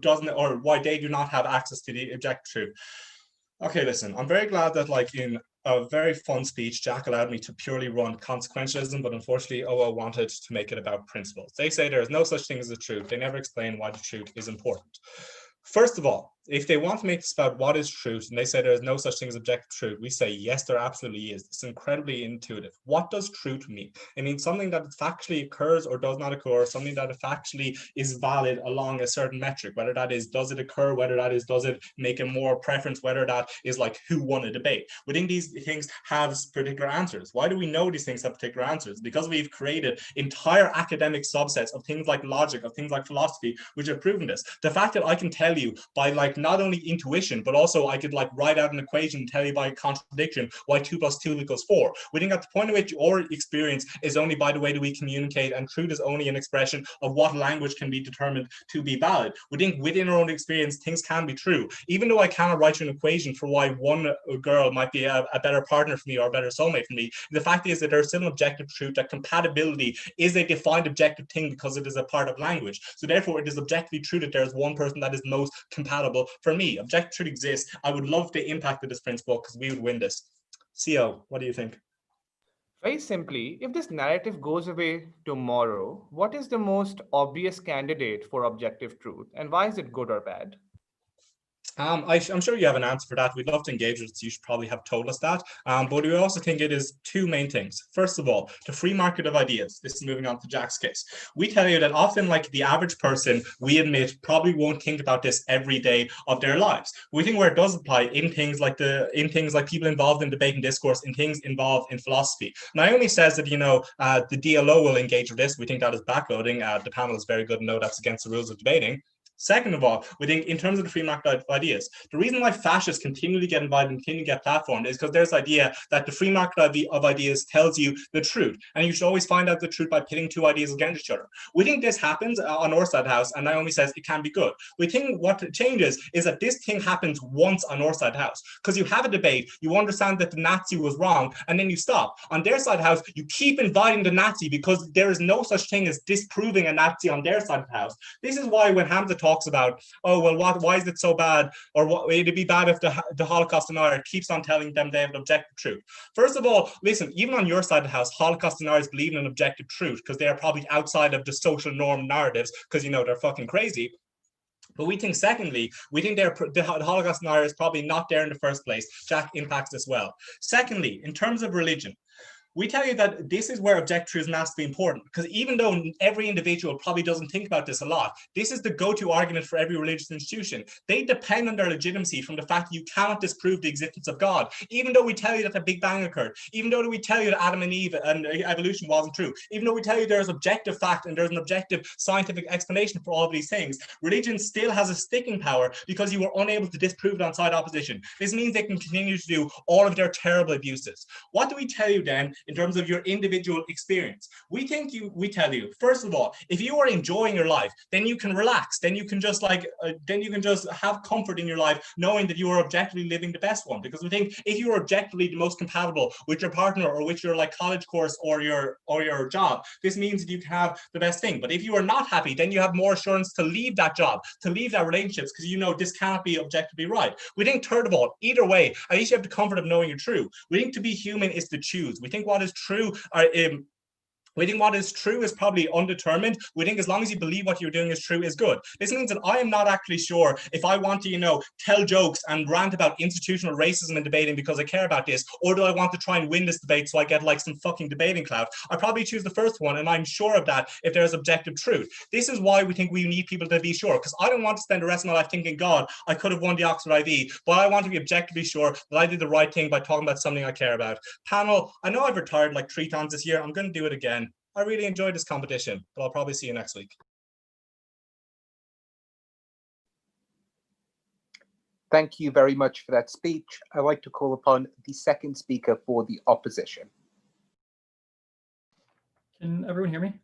doesn't, or why they do not have access to the objective truth. Okay, listen, I'm very glad that like in a very fun speech, Jack allowed me to purely run consequentialism, but unfortunately OO wanted to make it about principles. They say there is no such thing as the truth. They never explain why the truth is important. First of all, if they want to make this about what is truth, and they say there is no such thing as objective truth, we say, yes, there absolutely is. It's incredibly intuitive. What does truth mean? It means something that factually occurs or does not occur, something that factually is valid along a certain metric, whether that is, does it occur, whether that is, does it make a more preference, whether that is like who won a debate. We think these things have particular answers. Why do we know these things have particular answers? Because we've created entire academic subsets of things like logic, of things like philosophy, which have proven this. The fact that I can tell you by like not only intuition, but also I could like write out an equation and tell you by contradiction why 2 + 2 = 4. We think at the point at which our experience is only by the way that we communicate, and truth is only an expression of what language can be determined to be valid. We think within our own experience, things can be true. Even though I cannot write you an equation for why one girl might be a better partner for me or a better soulmate for me, the fact is that there's still an objective truth that compatibility is a defined objective thing because it is a part of language. So therefore, it is objectively true that there's one person that is most compatible for me. Objective truth exists. I would love the impact of this principle because we would win this. CO, what do you think? Very simply, if this narrative goes away tomorrow, what is the most obvious candidate for objective truth, and why is it good or bad? I'm sure you have an answer for that. We'd love to engage with it. So you should probably have told us that. But we also think it is two main things. First of all, the free market of ideas. This is moving on to Jack's case. We tell you that often, like the average person, we admit probably won't think about this every day of their lives. We think where it does apply in things like people involved in debate and discourse, in things involved in philosophy. Naomi says that the DLO will engage with this. We think that is backloading. The panel is very good to know that's against the rules of debating. Second of all, we think in terms of the free market of ideas, the reason why fascists continually get invited and continue to get platformed is because there's the idea that the free market of ideas tells you the truth, and you should always find out the truth by pitting two ideas against each other. We think this happens on our side house, and Naomi says it can be good. We think what changes is that this thing happens once on our side house, because you have a debate, you understand that the Nazi was wrong, and then you stop. On their side house, you keep inviting the Nazi because there is no such thing as disproving a Nazi on their side of the house. This is why when Hamza talks about, oh, well, why is it so bad? Or what, it'd be bad if the Holocaust denier keeps on telling them they have an objective truth. First of all, listen, even on your side of the house, Holocaust deniers believe in an objective truth because they are probably outside of the social norm narratives because, they're fucking crazy. But we think, secondly, the Holocaust denier is probably not there in the first place. Jack impacts as well. Secondly, in terms of religion, We tell you that this is where objective truth has to be important, because even though every individual probably doesn't think about this a lot, this is the go-to argument for every religious institution. They depend on their legitimacy from the fact that you cannot disprove the existence of God. Even though we tell you that the Big Bang occurred, even though we tell you that Adam and Eve and evolution wasn't true, even though we tell you there's objective fact and there's an objective scientific explanation for all of these things, religion still has a sticking power because you were unable to disprove it on side opposition. This means they can continue to do all of their terrible abuses. What do we tell you then in terms of your individual experience? We tell you, first of all, if you are enjoying your life, then you can relax, then you can just have comfort in your life knowing that you are objectively living the best one. Because we think if you are objectively the most compatible with your partner or with your college course or your job, this means that you can have the best thing. But if you are not happy, then you have more assurance to leave that job, to leave that relationships, because you know this cannot be objectively right. We think, third of all, either way, at least you have the comfort of knowing you're true. We think to be human is to choose. We think what is true is probably undetermined. We think as long as you believe what you're doing is true is good. This means that I am not actually sure if I want to, tell jokes and rant about institutional racism in debating because I care about this, or do I want to try and win this debate so I get some fucking debating clout? I probably choose the first one, and I'm sure of that if there's objective truth. This is why we think we need people to be sure, because I don't want to spend the rest of my life thinking, God, I could have won the Oxford IB, but I want to be objectively sure that I did the right thing by talking about something I care about. Panel, I know I've retired 3 times this year. I'm going to do it again. I really enjoyed this competition, but I'll probably see you next week. Thank you very much for that speech. I'd like to call upon the second speaker for the opposition. Can everyone hear me?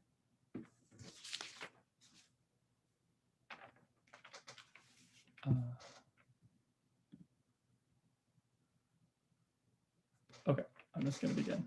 Okay, I'm just going to begin.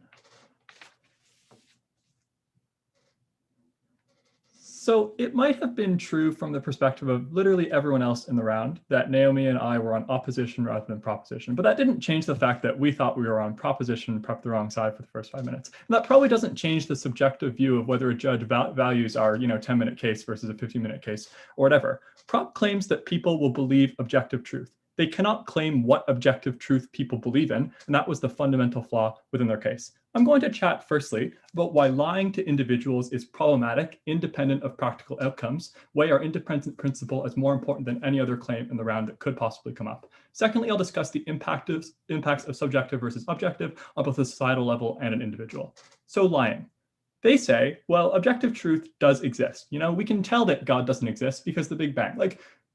So it might have been true from the perspective of literally everyone else in the round that Naomi and I were on opposition rather than proposition, but that didn't change the fact that we thought we were on proposition and prepped the wrong side for the first 5 minutes. And that probably doesn't change the subjective view of whether a judge values our 10-minute case versus a 15-minute case or whatever. Prop claims that people will believe objective truth. They cannot claim what objective truth people believe in, and that was the fundamental flaw within their case. I'm going to chat firstly about why lying to individuals is problematic, independent of practical outcomes, weigh our independent principle as more important than any other claim in the round that could possibly come up. Secondly, I'll discuss the impacts of subjective versus objective on both a societal level and an individual. So lying. They say, well, objective truth does exist. We can tell that God doesn't exist because the Big Bang.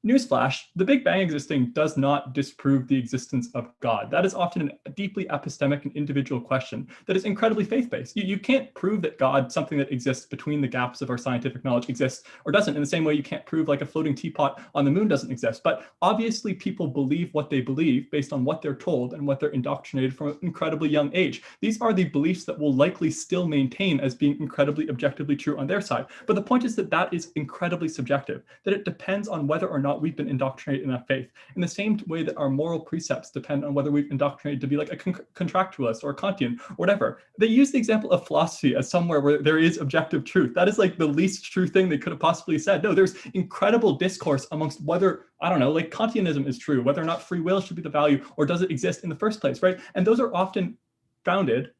Newsflash, the Big Bang existing does not disprove the existence of God. That is often a deeply epistemic and individual question that is incredibly faith-based. You can't prove that God, something that exists between the gaps of our scientific knowledge, exists or doesn't, in the same way you can't prove a floating teapot on the moon doesn't exist. But obviously people believe what they believe based on what they're told and what they're indoctrinated from an incredibly young age. These are the beliefs that will likely still maintain as being incredibly objectively true on their side. But the point is that that is incredibly subjective, that it depends on whether or not we've been indoctrinated in that faith, in the same way that our moral precepts depend on whether we've indoctrinated to be a contractualist or a Kantian or whatever. They use the example of philosophy as somewhere where there is objective truth. That is the least true thing they could have possibly said. No, there's incredible discourse amongst whether, Kantianism is true, whether or not free will should be the value, or does it exist in the first place, right? And those are often founded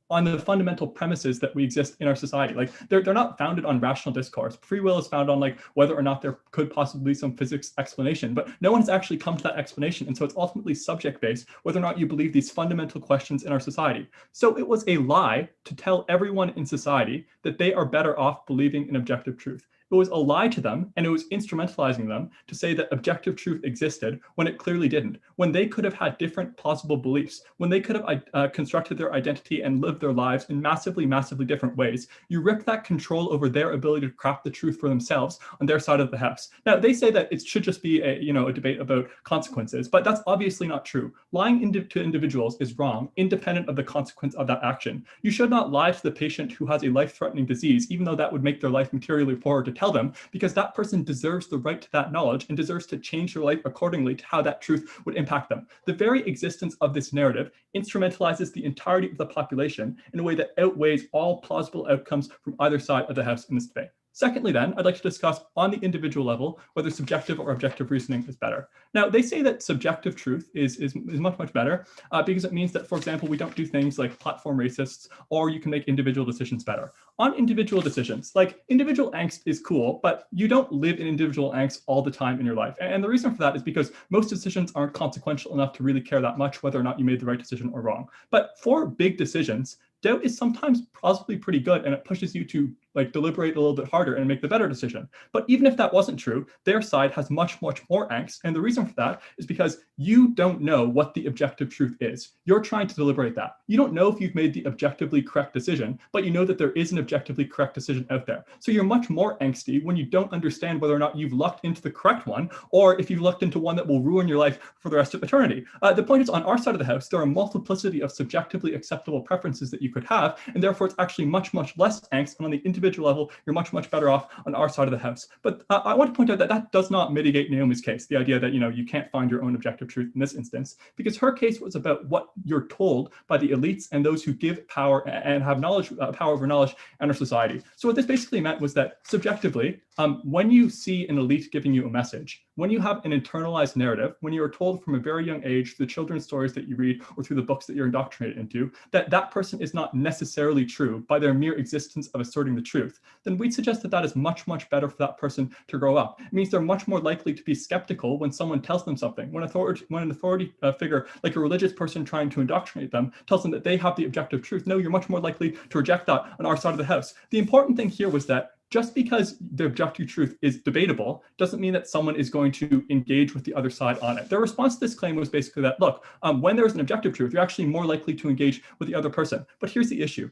on the fundamental premises that we exist in our society. They're not founded on rational discourse. Free will is founded on whether or not there could possibly be some physics explanation, but no one's actually come to that explanation. And so it's ultimately subject-based, whether or not you believe these fundamental questions in our society. So it was a lie to tell everyone in society that they are better off believing in objective truth. It was a lie to them, and it was instrumentalizing them to say that objective truth existed when it clearly didn't, when they could have had different plausible beliefs, when they could have constructed their identity and lived their lives in massively, massively different ways. You rip that control over their ability to craft the truth for themselves on their side of the house. Now, they say that it should just be a debate about consequences, but that's obviously not true. Lying to individuals is wrong, independent of the consequence of that action. You should not lie to the patient who has a life-threatening disease, even though that would make their life materially poorer to tell them, because that person deserves the right to that knowledge and deserves to change their life accordingly to how that truth would impact them. The very existence of this narrative instrumentalizes the entirety of the population in a way that outweighs all plausible outcomes from either side of the house in this debate. Secondly, then, I'd like to discuss on the individual level whether subjective or objective reasoning is better. Now, they say that subjective truth is much, much better because it means that, for example, we don't do things like platform racists, or you can make individual decisions better. On individual decisions, like individual angst is cool, but you don't live in individual angst all the time in your life. And the reason for that is because most decisions aren't consequential enough to really care that much whether or not you made the right decision or wrong. But for big decisions, doubt is sometimes possibly pretty good, and it pushes you to deliberate a little bit harder and make the better decision. But even if that wasn't true, their side has much, much more angst. And the reason for that is because you don't know what the objective truth is. You're trying to deliberate that. You don't know if you've made the objectively correct decision, but you know that there is an objectively correct decision out there. So you're much more angsty when you don't understand whether or not you've lucked into the correct one, or if you've lucked into one that will ruin your life for the rest of eternity. The point is, on our side of the house, there are a multiplicity of subjectively acceptable preferences that you could have, and therefore it's actually much, much less angst. And on the individual level, you're much, much better off on our side of the house. But I want to point out that that does not mitigate Naomi's case, the idea that you can't find your own objective truth in this instance, because her case was about what you're told by the elites and those who give power and have knowledge, power over knowledge in our society. So what this basically meant was that subjectively, when you see an elite giving you a message, when you have an internalized narrative, when you are told from a very young age, through the children's stories that you read or through the books that you're indoctrinated into, that that person is not necessarily true by their mere existence of asserting the truth, then we'd suggest that that is much, much better for that person to grow up. It means they're much more likely to be skeptical when someone tells them something. When an authority figure, like a religious person trying to indoctrinate them, tells them that they have the objective truth, no, you're much more likely to reject that on our side of the house. The important thing here was that just because the objective truth is debatable doesn't mean that someone is going to engage with the other side on it. Their response to this claim was basically that, look, when there's an objective truth, you're actually more likely to engage with the other person. But here's the issue.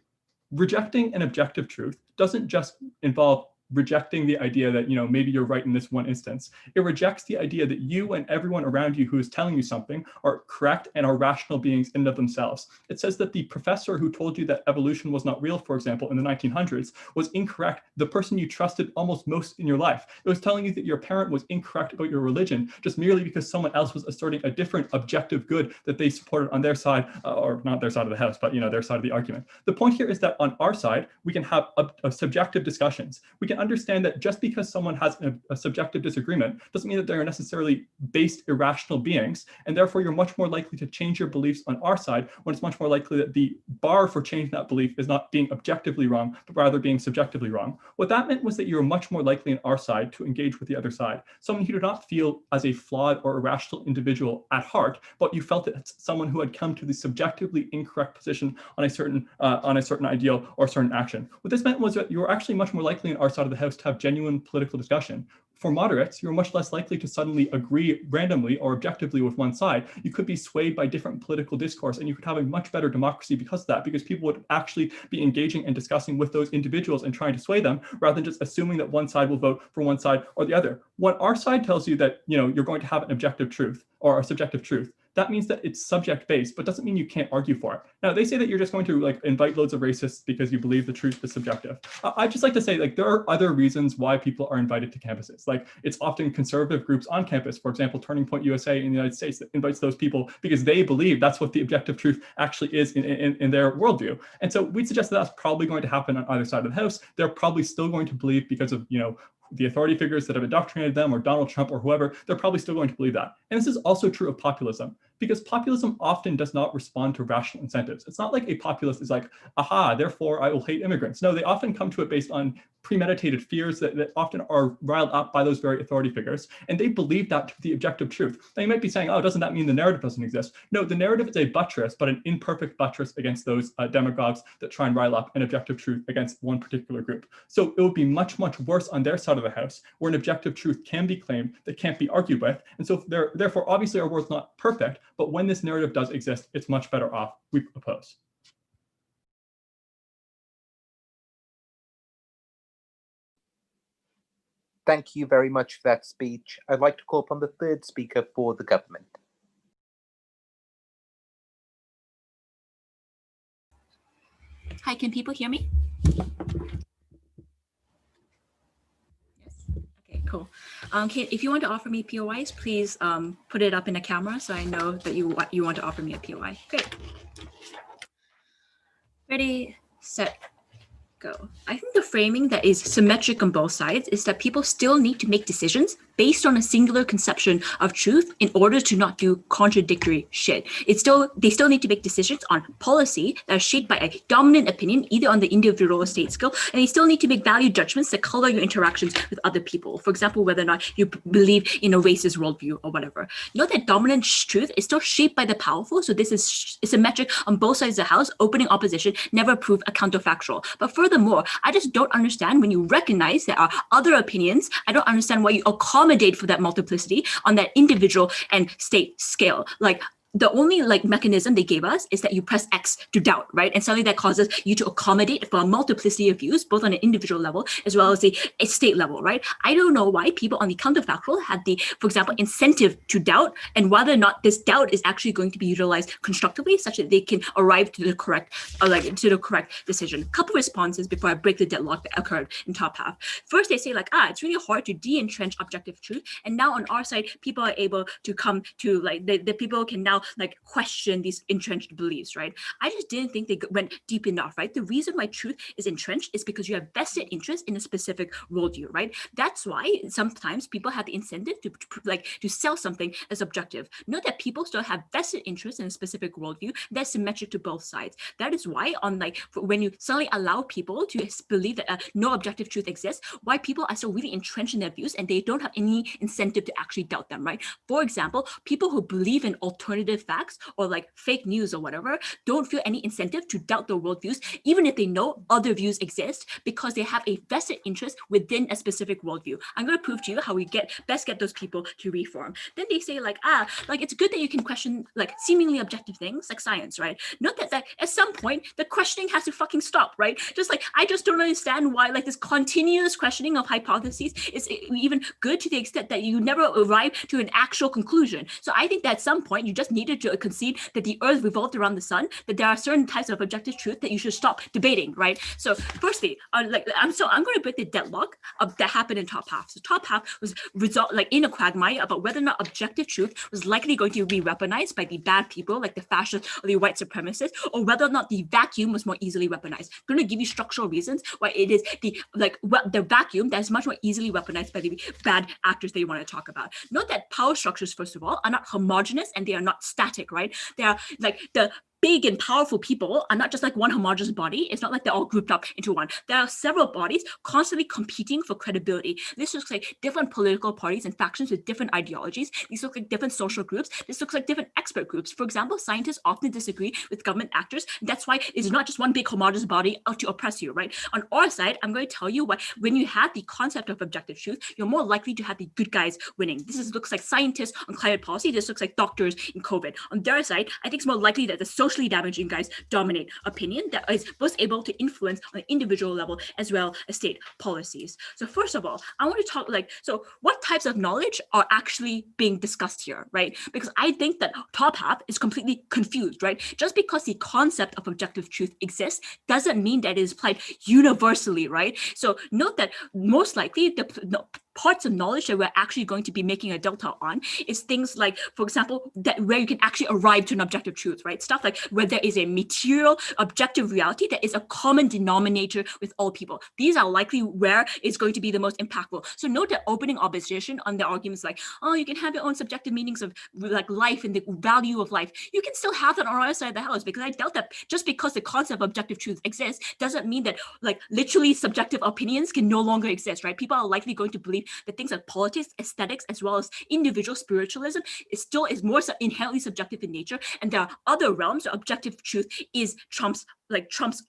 Rejecting an objective truth doesn't just involve rejecting the idea that, maybe you're right in this one instance. It rejects the idea that you and everyone around you who is telling you something are correct and are rational beings in and of themselves. It says that the professor who told you that evolution was not real, for example, in the 1900s, was incorrect. The person you trusted almost most in your life. It was telling you that your parent was incorrect about your religion just merely because someone else was asserting a different objective good that they supported on their side, or not their side of the house, but their side of the argument. The point here is that on our side, we can have subjective discussions. We can understand that just because someone has a subjective disagreement doesn't mean that they are necessarily based irrational beings, and therefore you're much more likely to change your beliefs on our side when it's much more likely that the bar for changing that belief is not being objectively wrong, but rather being subjectively wrong. What that meant was that you're much more likely on our side to engage with the other side, someone who did not feel as a flawed or irrational individual at heart, but you felt that someone who had come to the subjectively incorrect position on a certain ideal or certain action. What this meant was that you were actually much more likely on our side of the house to have genuine political discussion. For moderates, you're much less likely to suddenly agree randomly or objectively with one side. You could be swayed by different political discourse, and you could have a much better democracy because of that, because people would actually be engaging and discussing with those individuals and trying to sway them, rather than just assuming that one side will vote for one side or the other. When our side tells you that you're going to have an objective truth or a subjective truth, that means that it's subject-based, but doesn't mean you can't argue for it. Now, they say that you're just going to invite loads of racists because you believe the truth is subjective. I'd just like to say there are other reasons why people are invited to campuses. It's often conservative groups on campus, for example, Turning Point USA in the United States, that invites those people because they believe that's what the objective truth actually is in their worldview. And so we'd suggest that that's probably going to happen on either side of the house. They're probably still going to believe because of, the authority figures that have indoctrinated them, or Donald Trump or whoever, they're probably still going to believe that. And this is also true of populism, because populism often does not respond to rational incentives. It's not like a populist is like, aha, therefore I will hate immigrants. No, they often come to it based on premeditated fears that often are riled up by those very authority figures, and they believe that to be the objective truth. Now you might be saying, oh, doesn't that mean the narrative doesn't exist? No, the narrative is a buttress, but an imperfect buttress against those demagogues that try and rile up an objective truth against one particular group. So it would be much, much worse on their side of the house, where an objective truth can be claimed that can't be argued with. And so therefore, obviously our world's not perfect, but when this narrative does exist, it's much better off, we propose. Thank you very much for that speech. I'd like to call upon the third speaker for the government. Hi, can people hear me? Yes. Okay, cool. If you want to offer me POIs, please put it up in the camera so I know that you want to offer me a POI. Great. Ready, set, go. I think the framing that is symmetric on both sides is that people still need to make decisions based on a singular conception of truth in order to not do contradictory shit. They still need to make decisions on policy that are shaped by a dominant opinion, either on the individual or state scale, and they still need to make value judgments that color your interactions with other people. For example, whether or not you believe in a racist worldview or whatever. Note that dominant truth is still shaped by the powerful, so this is symmetric on both sides of the house. Opening opposition never prove a counterfactual. But furthermore, I just don't understand when you recognize there are other opinions, I don't understand why you accommodate for that multiplicity on that individual and state scale. Like, the only mechanism they gave us is that you press X to doubt, right? And suddenly that causes you to accommodate for a multiplicity of views, both on an individual level as well as the state level, right? I don't know why people on the counterfactual had the, for example, incentive to doubt, and whether or not this doubt is actually going to be utilized constructively, such that they can arrive to the correct, decision. A couple responses before I break the deadlock that occurred in top half. First, they say it's really hard to de-entrench objective truth, and now on our side, people are able to come to the people can now question these entrenched beliefs, right? I just didn't think they went deep enough, right? The reason why truth is entrenched is because you have vested interest in a specific worldview, right? That's why sometimes people have the incentive to sell something as objective. Note that people still have vested interest in a specific worldview that's symmetric to both sides. That is why when you suddenly allow people to believe that no objective truth exists, why people are still really entrenched in their views and they don't have any incentive to actually doubt them, right? For example, people who believe in alternative facts or fake news or whatever don't feel any incentive to doubt their worldviews, even if they know other views exist, because they have a vested interest within a specific worldview. I'm going to prove to you how we best get those people to reform. Then they say it's good that you can question seemingly objective things like science, right? Note that at some point the questioning has to fucking stop, right? I just don't understand why this continuous questioning of hypotheses is even good to the extent that you never arrive to an actual conclusion. So I think that at some point you just needed to concede that the earth revolved around the sun, that there are certain types of objective truth that you should stop debating, right? So firstly, I'm going to break the deadlock that happened in top half. So top half was in a quagmire about whether or not objective truth was likely going to be weaponized by the bad people like the fascists or the white supremacists, or whether or not the vacuum was more easily weaponized. I'm going to give you structural reasons why it is the vacuum that is much more easily weaponized by the bad actors that you want to talk about. Note that power structures, first of all, are not homogeneous and they are not static, right? They are the big and powerful people are not just one homogeneous body. It's not like they're all grouped up into one. There are several bodies constantly competing for credibility. This looks like different political parties and factions with different ideologies. These look like different social groups. This looks like different expert groups. For example, scientists often disagree with government actors. That's why it's not just one big homogeneous body out to oppress you, right? On our side, I'm going to tell you why when you have the concept of objective truth, you're more likely to have the good guys winning. Looks like scientists on climate policy. This looks like doctors in COVID. On their side, I think it's more likely that the socially damaging guys dominate opinion that is both able to influence on an individual level as well as state policies. So first of all, I want to talk so what types of knowledge are actually being discussed here, right? Because I think that top half is completely confused, right? Just because the concept of objective truth exists doesn't mean that it is applied universally, right? So note that most likely the parts of knowledge that we're actually going to be making a delta on is things like, for example, that where you can actually arrive to an objective truth, right? Stuff like where there is a material objective reality that is a common denominator with all people. These are likely where it's going to be the most impactful. So note that opening opposition on the arguments like, oh, you can have your own subjective meanings of life and the value of life. You can still have that on our side of the house, because I doubt that just because the concept of objective truth exists doesn't mean that literally subjective opinions can no longer exist, right? People are likely going to believe that things like politics, aesthetics, as well as individual spiritualism is more inherently subjective in nature, and there are other realms where objective truth is trumps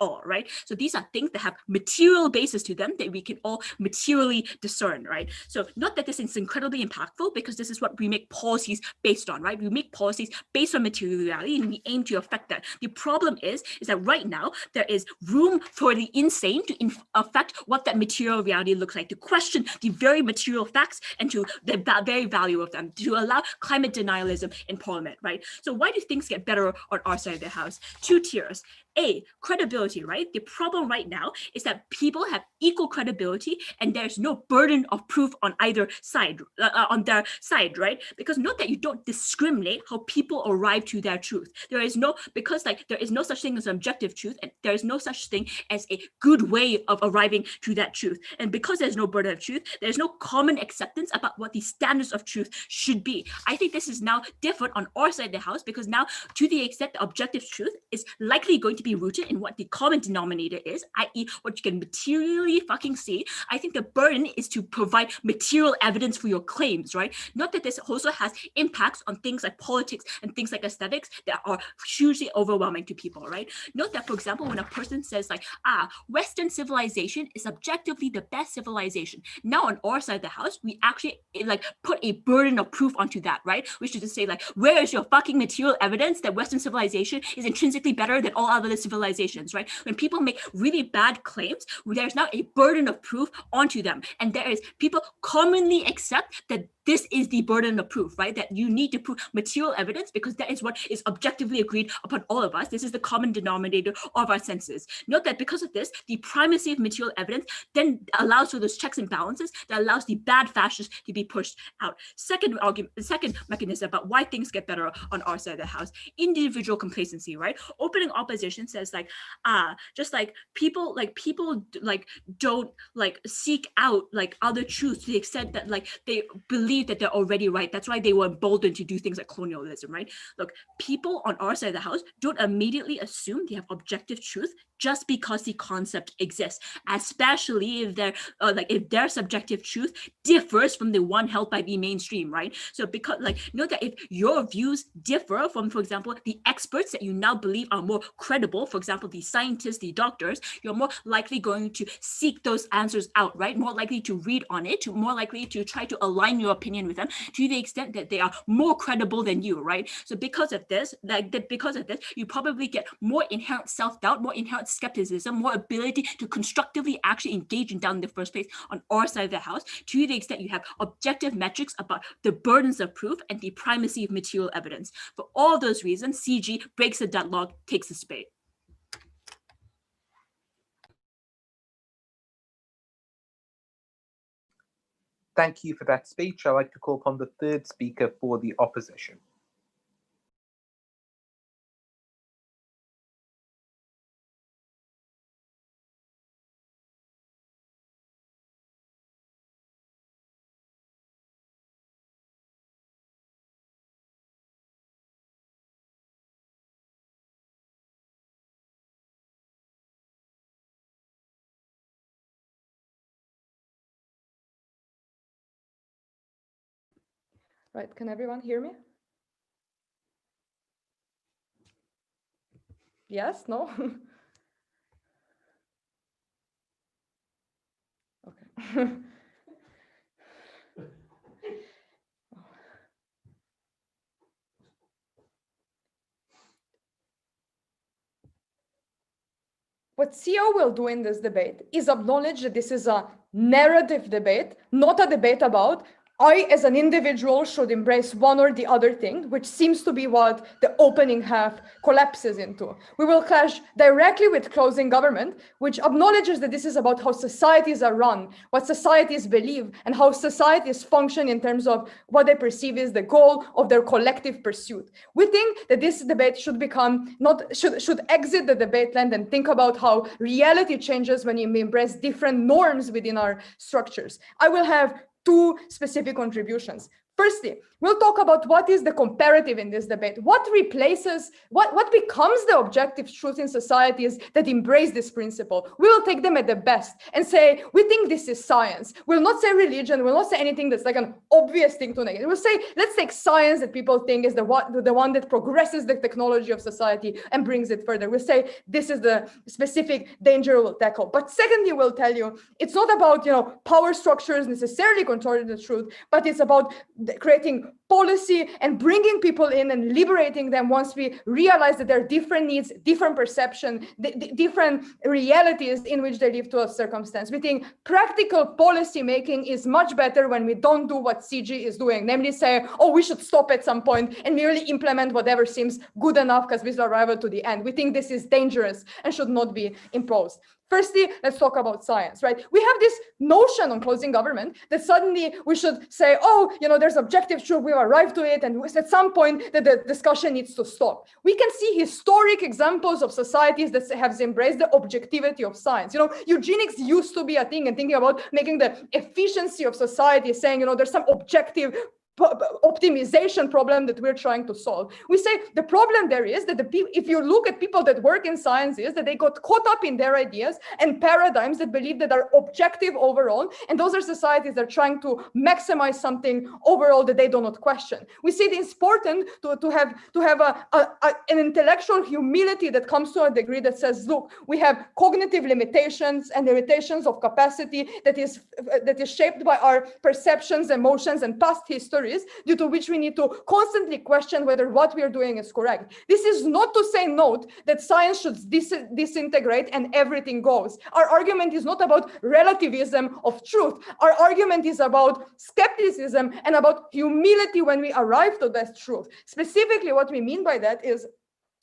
all, right? So these are things that have material basis to them that we can all materially discern, right? So not that this is incredibly impactful, because this is what we make policies based on, right? We make policies based on material reality and we aim to affect that. The problem is that right now there is room for the insane to affect what that material reality looks like, to question the very material facts and to the very value of them, to allow climate denialism in parliament, right? So why do things get better on our side of the house? Two tiers. A, credibility, right? The problem right now is that people have equal credibility and there's no burden of proof on either side, on their side, right? Because note that you don't discriminate how people arrive to their truth. There is no, because like there is no such thing as objective truth, and there is no such thing as a good way of arriving to that truth. And because there's no burden of truth, there's no common acceptance about what the standards of truth should be. I think this is now different on our side of the house, because now to the extent the objective truth is likely going to be rooted in what the common denominator is, i.e. what you can materially fucking see, I think the burden is to provide material evidence for your claims, right? Not that this also has impacts on things like politics and things like aesthetics that are hugely overwhelming to people, right? Note that, for example, when a person says like, Western civilization is objectively the best civilization. Now on our side of the house, we actually like put a burden of proof onto that, right? Which is to say like, where is your fucking material evidence that Western civilization is intrinsically better than all other civilizations, right? When people make really bad claims, there's now a burden of proof onto them. And there is, people commonly accept that this is the burden of proof, right? That you need to prove material evidence because that is what is objectively agreed upon all of us. This is the common denominator of our senses. Note that because of this, the primacy of material evidence then allows for those checks and balances that allows the bad fascists to be pushed out. Second argument, the second mechanism about why things get better on our side of the house, individual complacency, right? Opening opposition says like, just like people don't like seek out like other truths to the extent that like they believe that they're already right. That's why they were emboldened to do things like colonialism, right? Look, people on our side of the house don't immediately assume they have objective truth just because the concept exists, especially if if their subjective truth differs from the one held by the mainstream, right? So because like note that if your views differ from, for example, the experts that you now believe are more credible, for example, the scientists, the doctors, you're more likely going to seek those answers out, right? More likely to read on it, more likely to try to align your opinion with them to the extent that they are more credible than you, right? So because of this, you probably get more inherent self-doubt, more inherent skepticism, more ability to constructively actually engage in doubt in the first place on our side of the house, to the extent you have objective metrics about the burdens of proof and the primacy of material evidence. For all those reasons, CG breaks the deadlock, takes the spade. Thank you for that speech. I'd like to call upon the third speaker for the opposition. Right, can everyone hear me? Yes, no? Okay. What CO will do in this debate is acknowledge that this is a narrative debate, not a debate about I, as an individual, should embrace one or the other thing, which seems to be what the opening half collapses into. We will clash directly with closing government, which acknowledges that this is about how societies are run, what societies believe, and how societies function in terms of what they perceive is the goal of their collective pursuit. We think that this debate should become should exit the debate land and think about how reality changes when you embrace different norms within our structures. I will have two specific contributions. Firstly, we'll talk about what is the comparative in this debate. What replaces, what becomes the objective truth in societies that embrace this principle? We will take them at the best and say, we think this is science. We'll not say religion. We'll not say anything that's like an obvious thing to negate. We'll say, let's take science that people think is the one that progresses the technology of society and brings it further. We'll say, this is the specific danger we'll tackle. But secondly, we'll tell you, it's not about, power structures necessarily controlling the truth, but it's about creating policy and bringing people in and liberating them once we realize that there are different needs, different perception, different realities in which they live to a circumstance. We think practical policy making is much better when we don't do what CG is doing, namely say, oh, we should stop at some point and merely implement whatever seems good enough because we arrive to the end. We think this is dangerous and should not be imposed. Firstly, let's talk about science, right? We have this notion on closing government that suddenly we should say, oh, there's objective truth, we've arrived to it, and at some point that the discussion needs to stop. We can see historic examples of societies that have embraced the objectivity of science. Eugenics used to be a thing, and thinking about making the efficiency of society, saying, there's some objective optimization problem that we're trying to solve. We say the problem there is that if you look at people that work in science, is that they got caught up in their ideas and paradigms that believe that are objective overall, and those are societies that are trying to maximize something overall that they do not question. We say it's important to have an intellectual humility that comes to a degree that says, look, we have cognitive limitations and limitations of capacity that is shaped by our perceptions, emotions, and past history, due to which we need to constantly question whether what we are doing is correct. This is not to say, note, that science should disintegrate and everything goes. Our argument is not about relativism of truth. Our argument is about skepticism and about humility when we arrive to that truth. Specifically, what we mean by that is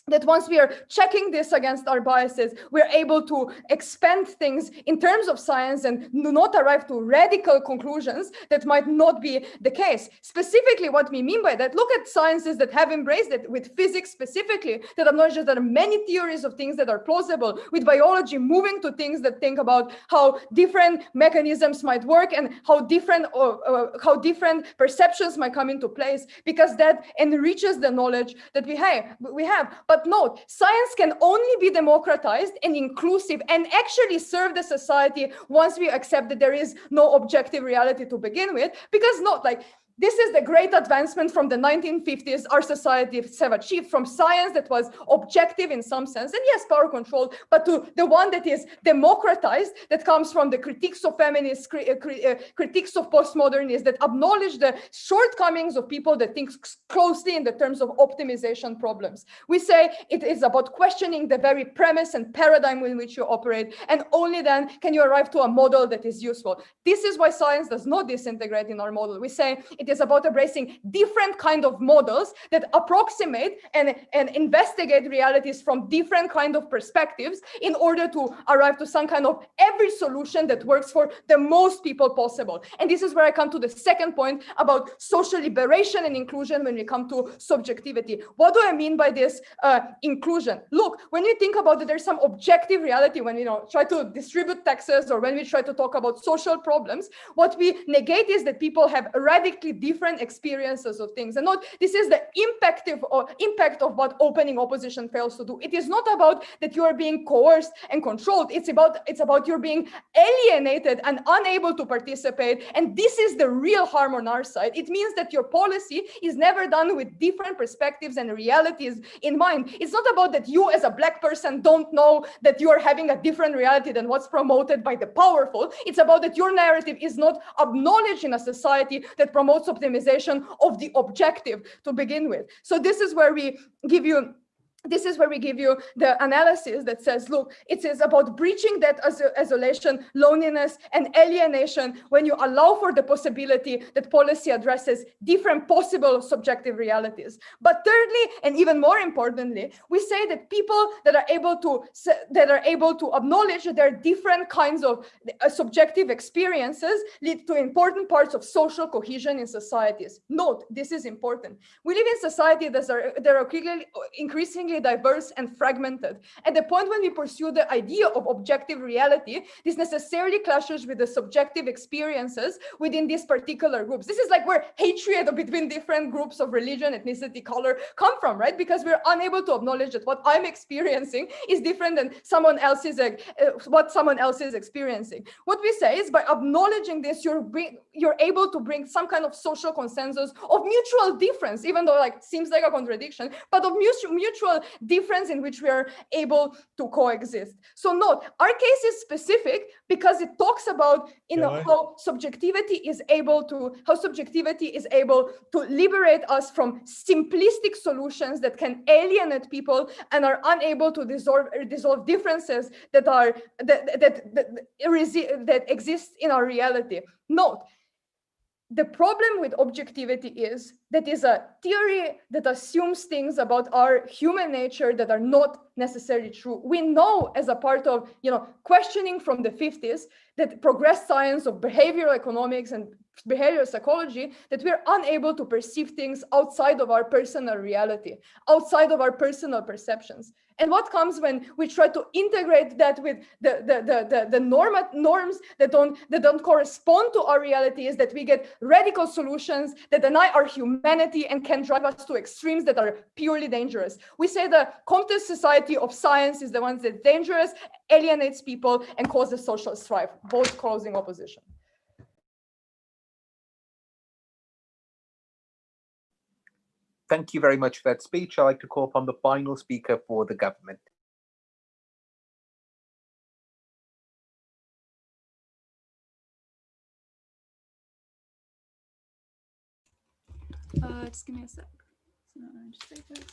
that once we are checking this against our biases, we're able to expand things in terms of science and do not arrive to radical conclusions that might not be the case. Specifically, what we mean by that, look at sciences that have embraced it, with physics specifically, that acknowledge that there are many theories of things that are plausible, with biology moving to things that think about how different mechanisms might work and how different perceptions might come into place, because that enriches the knowledge that we have. But note, science can only be democratized and inclusive and actually serve the society once we accept that there is no objective reality to begin with, because this is the great advancement from the 1950s our societies have achieved, from science that was objective in some sense, and yes, power control, but to the one that is democratized, that comes from the critiques of feminists, critiques of postmodernists, that acknowledge the shortcomings of people that think closely in the terms of optimization problems. We say it is about questioning the very premise and paradigm in which you operate, and only then can you arrive to a model that is useful. This is why science does not disintegrate in our model. We say it is about embracing different kind of models that approximate and investigate realities from different kind of perspectives in order to arrive to some kind of every solution that works for the most people possible. And this is where I come to the second point about social liberation and inclusion when we come to subjectivity. What do I mean by this inclusion? Look, when you think about it, there's some objective reality when we try to distribute taxes, or when we try to talk about social problems, what we negate is that people have radically different experiences of things. And note, this is the impact of what opening opposition fails to do. It is not about that you are being coerced and controlled. It's about you're being alienated and unable to participate. And this is the real harm on our side. It means that your policy is never done with different perspectives and realities in mind. It's not about that you as a Black person don't know that you are having a different reality than what's promoted by the powerful. It's about that your narrative is not acknowledged in a society that promotes optimization of the objective to begin with. So this is where we give you the analysis that says, look, it is about breaching that isolation, loneliness, and alienation when you allow for the possibility that policy addresses different possible subjective realities. But thirdly, and even more importantly, we say that people that are able to acknowledge that there are different kinds of subjective experiences lead to important parts of social cohesion in societies. Note, this is important. We live in societies that are increasingly diverse and fragmented. At the point when we pursue the idea of objective reality, this necessarily clashes with the subjective experiences within these particular groups. This is like where hatred between different groups of religion, ethnicity, color come from, right? Because we're unable to acknowledge that what I'm experiencing is different than what someone else is experiencing. What we say is by acknowledging this, you're able to bring some kind of social consensus of mutual difference, even though seems like a contradiction, but of mutual fundamental difference in which we are able to coexist. So note, our case is specific because it talks about how subjectivity is able to liberate us from simplistic solutions that can alienate people and are unable to dissolve differences that exist in our reality. Note, the problem with objectivity is that is a theory that assumes things about our human nature that are not necessarily true. We know, as a part of questioning from the 50s, that progressed science of behavioral economics and behavioral psychology, that we're unable to perceive things outside of our personal reality, outside of our personal perceptions. And what comes when we try to integrate that with the norms that don't correspond to our reality is that we get radical solutions that deny our humanity and can drive us to extremes that are purely dangerous. We say the Comte's society of science is the one that's dangerous, alienates people, and causes social strife, both causing opposition. Thank you very much for that speech. I'd like to call upon the final speaker for the government. Just give me a sec. So I just say this.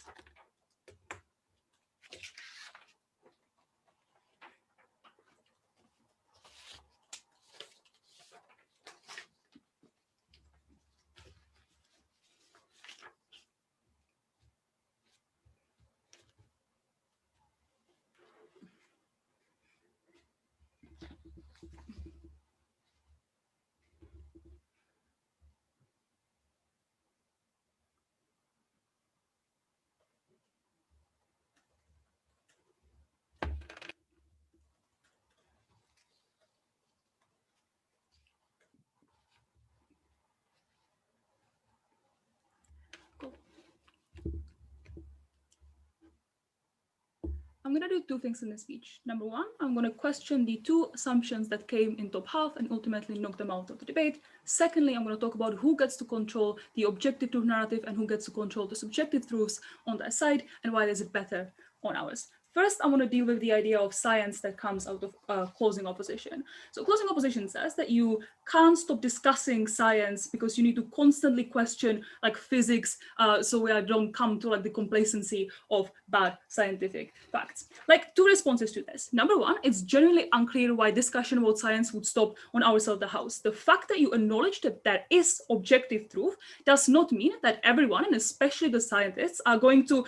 I'm going to do two things in this speech. Number one, I'm going to question the two assumptions that came in top half and ultimately knock them out of the debate. Secondly, I'm going to talk about who gets to control the objective truth narrative and who gets to control the subjective truths on their side and why is it better on ours. First, I want to deal with the idea of science that comes out of closing opposition. So closing opposition says that you can't stop discussing science because you need to constantly question like physics so we don't come to like the complacency of bad scientific facts. Like two responses to this. Number one, it's genuinely unclear why discussion about science would stop on our side of the house. The fact that you acknowledge that there is objective truth does not mean that everyone, and especially the scientists, are going to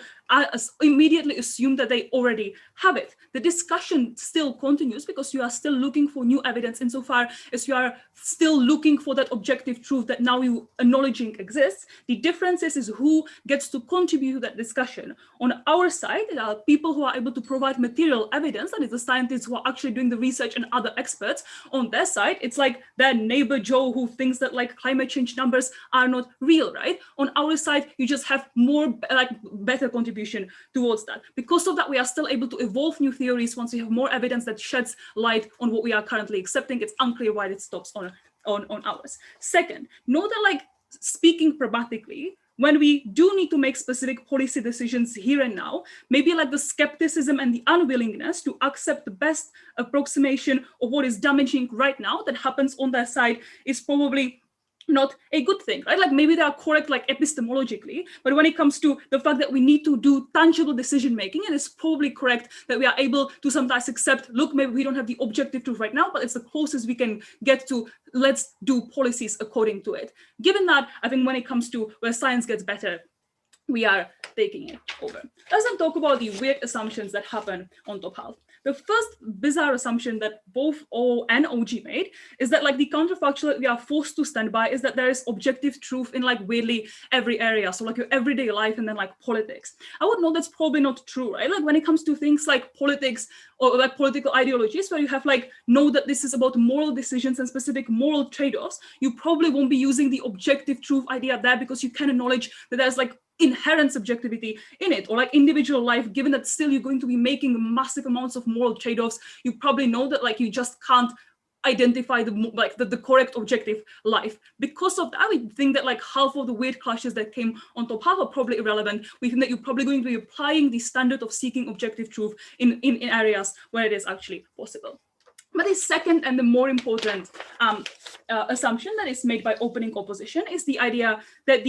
immediately assume that they already have it. The discussion still continues because you are still looking for new evidence insofar as you are still looking for that objective truth that now you acknowledging exists. The difference is who gets to contribute to that discussion. On our side, there are people who are able to provide material evidence, that is the scientists who are actually doing the research and other experts. On their side, it's like their neighbor Joe who thinks that like climate change numbers are not real, right? On our side, you just have more like better contribution towards that. Because of that, we are still able to evolve new theories once we have more evidence that sheds light on what we are currently accepting. It's unclear why it stops on ours. Second, know that like speaking pragmatically, when we do need to make specific policy decisions here and now, maybe like the skepticism and the unwillingness to accept the best approximation of what is damaging right now that happens on their side is probably not a good thing, right? Like maybe they are correct like epistemologically, but when it comes to the fact that we need to do tangible decision making, it is probably correct that we are able to sometimes accept, look, maybe we don't have the objective truth right now, but it's the closest we can get to, let's do policies according to it. Given that, I think when it comes to where science gets better, we are taking it over. Let's then talk about the weird assumptions that happen on top half. The first bizarre assumption that both O and OG made is that like the counterfactual that we are forced to stand by is that there is objective truth in like weirdly every area. So like your everyday life and then like politics. I would know that's probably not true, right? Like when it comes to things like politics or like political ideologies where you have like know that this is about moral decisions and specific moral trade-offs, you probably won't be using the objective truth idea there because you can acknowledge that there's like inherent subjectivity in it, or like individual life, given that still you're going to be making massive amounts of moral trade-offs, you probably know that like you just can't identify the correct objective life. Because of that, we think that like half of the weight clashes that came on top half are probably irrelevant. We think that you're probably going to be applying the standard of seeking objective truth in areas where it is actually possible. But the second and the more important assumption that is made by opening opposition is the idea that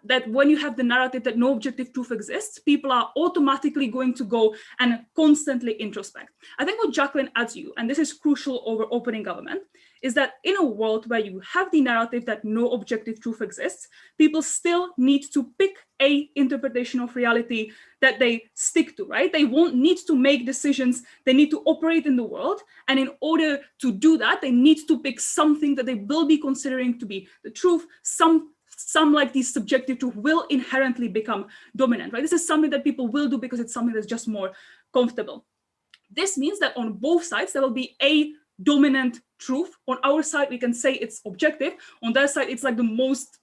that when you have the narrative that no objective truth exists, people are automatically going to go and constantly introspect. I think what Jacqueline adds you, and this is crucial over opening government, is that in a world where you have the narrative that no objective truth exists, people still need to pick a interpretation of reality that they stick to, right? They won't need to make decisions. They need to operate in the world. And in order to do that, they need to pick something that they will be considering to be the truth. Some like these subjective truth will inherently become dominant, right? This is something that people will do because it's something that's just more comfortable. This means that on both sides, there will be a dominant truth. On our side, we can say it's objective. On their side, it's like the most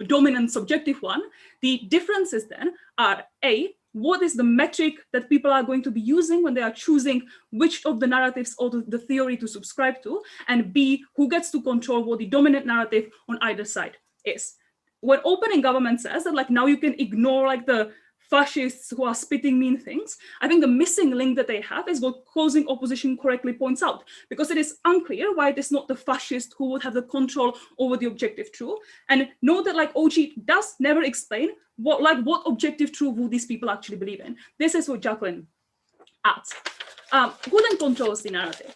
dominant subjective one. The differences then are A, what is the metric that people are going to be using when they are choosing which of the narratives or the theory to subscribe to, and B, who gets to control what the dominant narrative on either side is. When opening government says that like now you can ignore like the fascists who are spitting mean things, I think the missing link that they have is what closing opposition correctly points out, because it is unclear why it is not the fascist who would have the control over the objective truth. And note that like OG does never explain what objective truth would these people actually believe in. This is what Jacqueline adds. Who then controls the narrative?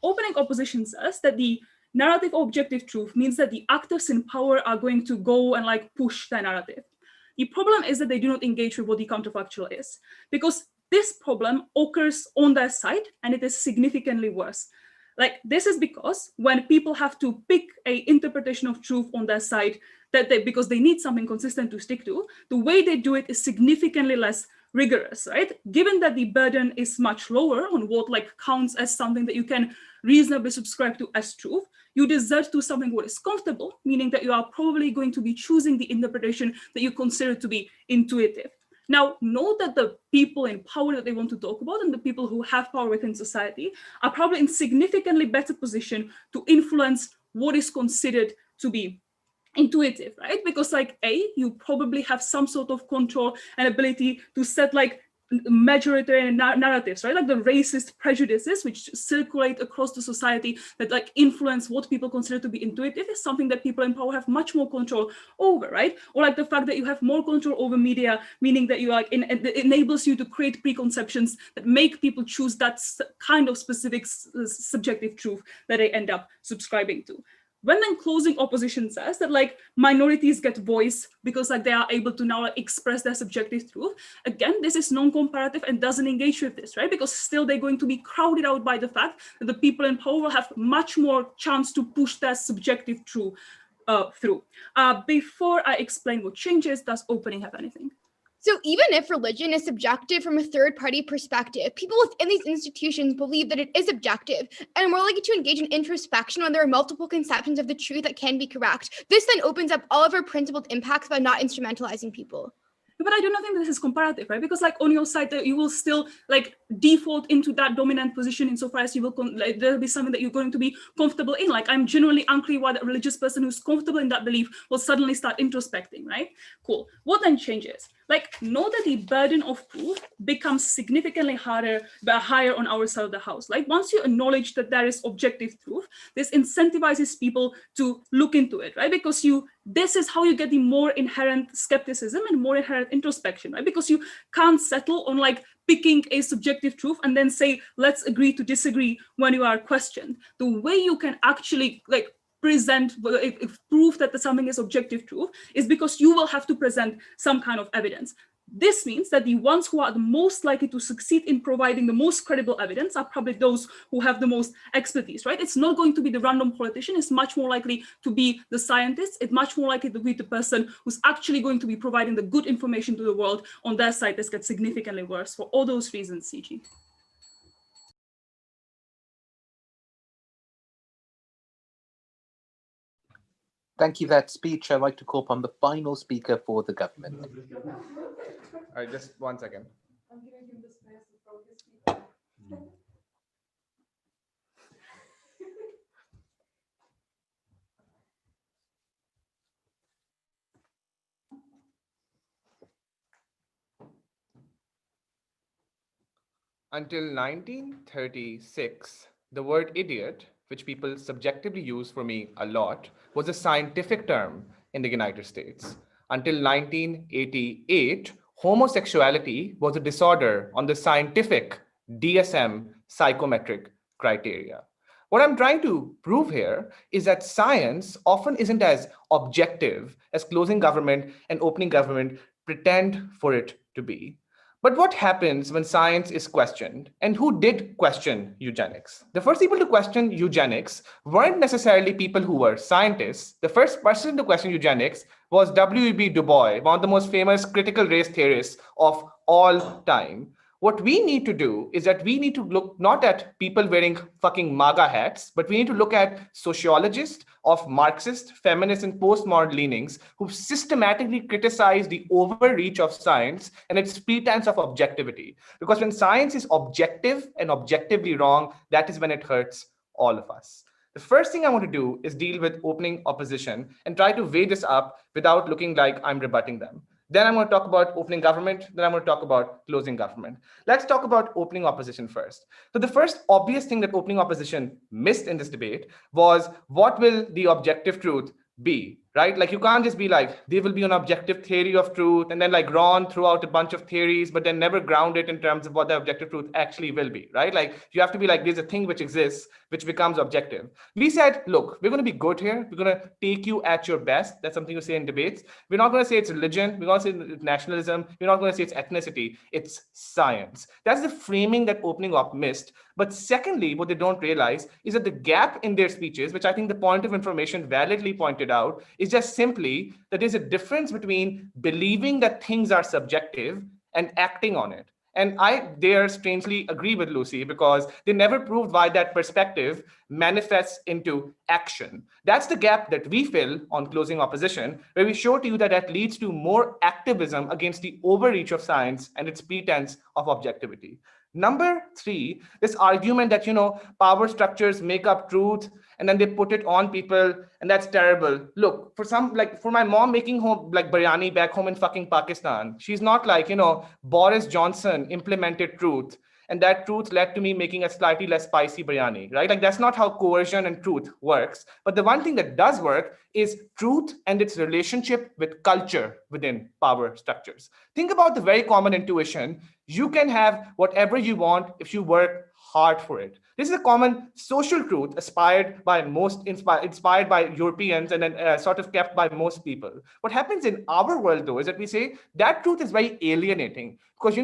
Opening opposition says that the narrative objective truth means that the actors in power are going to go and like push their narrative. The problem is that they do not engage with what the counterfactual is, because this problem occurs on their side and it is significantly worse. Like this is because when people have to pick a interpretation of truth on their side because they need something consistent to stick to, the way they do it is significantly less rigorous, right? Given that the burden is much lower on what like counts as something that you can reasonably subscribe to as truth, you desert to something what is comfortable, meaning that you are probably going to be choosing the interpretation that you consider to be intuitive. Now, note that the people in power that they want to talk about and the people who have power within society are probably in significantly better position to influence what is considered to be intuitive, right? Because like you probably have some sort of control and ability to set like majoritarian narratives, right? Like the racist prejudices which circulate across the society that like influence what people consider to be intuitive is something that people in power have much more control over, right? Or like the fact that you have more control over media, meaning that you like it enables you to create preconceptions that make people choose that kind of specific subjective truth that they end up subscribing to. When then closing opposition says that like minorities get voice because like they are able to now express their subjective truth, again, this is non-comparative and doesn't engage with this, right? Because still they're going to be crowded out by the fact that the people in power will have much more chance to push their subjective truth through. Before I explain what changes, does opening have anything? So even if religion is subjective from a third-party perspective, people within these institutions believe that it is objective and are more likely to engage in introspection when there are multiple conceptions of the truth that can be correct. This then opens up all of our principled impacts by not instrumentalizing people. But I do not think this is comparative, right? Because like on your side, you will still like default into that dominant position insofar as you will there'll be something that you're going to be comfortable in. Like I'm genuinely unclear why the religious person who's comfortable in that belief will suddenly start introspecting, right? Cool. What then changes? Like know that the burden of proof becomes significantly higher on our side of the house. Like once you acknowledge that there is objective truth, this incentivizes people to look into it, right? Because this is how you get the more inherent skepticism and more inherent introspection, right? Because you can't settle on like picking a subjective truth and then say, let's agree to disagree when you are questioned. The way you can actually like present proof that something is objective truth is because you will have to present some kind of evidence. This means that the ones who are the most likely to succeed in providing the most credible evidence are probably those who have the most expertise, right? It's not going to be the random politician. It's much more likely to be the scientist. It's much more likely to be the person who's actually going to be providing the good information to the world. On their side, this gets significantly worse for all those reasons, CG. Thank you for that speech. I'd like to call upon the final speaker for the government. All right, just 1 second. I'm giving him the space to throw his feet. Until 1936, the word idiot, which people subjectively use for me a lot, was a scientific term in the United States. Until 1988, homosexuality was a disorder on the scientific DSM psychometric criteria. What I'm trying to prove here is that science often isn't as objective as closing government and opening government pretend for it to be. But what happens when science is questioned? And who did question eugenics? The first people to question eugenics weren't necessarily people who were scientists. The first person to question eugenics was W.E.B. Du Bois, one of the most famous critical race theorists of all time. What we need to do is that we need to look not at people wearing fucking MAGA hats, but we need to look at sociologists of Marxist, feminist, and postmodern leanings who've systematically criticized the overreach of science and its pretense of objectivity. Because when science is objective and objectively wrong, that is when it hurts all of us. The first thing I want to do is deal with opening opposition and try to weigh this up without looking like I'm rebutting them. Then I'm going to talk about opening government. Then I'm going to talk about closing government. Let's talk about opening opposition first. So the first obvious thing that opening opposition missed in this debate was what will the objective truth be, right? Like you can't just be like, there will be an objective theory of truth and then like run throughout a bunch of theories, but then never ground it in terms of what the objective truth actually will be, right? Like you have to be like, there's a thing which exists, which becomes objective. We said, look, we're going to be good here. We're going to take you at your best. That's something you say in debates. We're not going to say it's religion. We're going to say it's nationalism. We're not going to say it's ethnicity. It's science. That's the framing that opening up missed. But secondly, what they don't realize is that the gap in their speeches, which I think the point of information validly pointed out, is just simply that there's a difference between believing that things are subjective and acting on it. And I dare strangely agree with Lucy because they never proved why that perspective manifests into action. That's the gap that we fill on closing opposition, where we show to you that that leads to more activism against the overreach of science and its pretense of objectivity. Number three, this argument that, power structures make up truth and then they put it on people and that's terrible. Look, for my mom making home like biryani back home in fucking Pakistan, she's not like, Boris Johnson implemented truth and that truth led to me making a slightly less spicy biryani, right? Like that's not how coercion and truth works. But the one thing that does work is truth and its relationship with culture within power structures. Think about the very common intuition. You can have whatever you want if you work hard for it. This is a common social truth inspired by Europeans and then sort of kept by most people. What happens in our world, though, is that we say that truth is very alienating. Because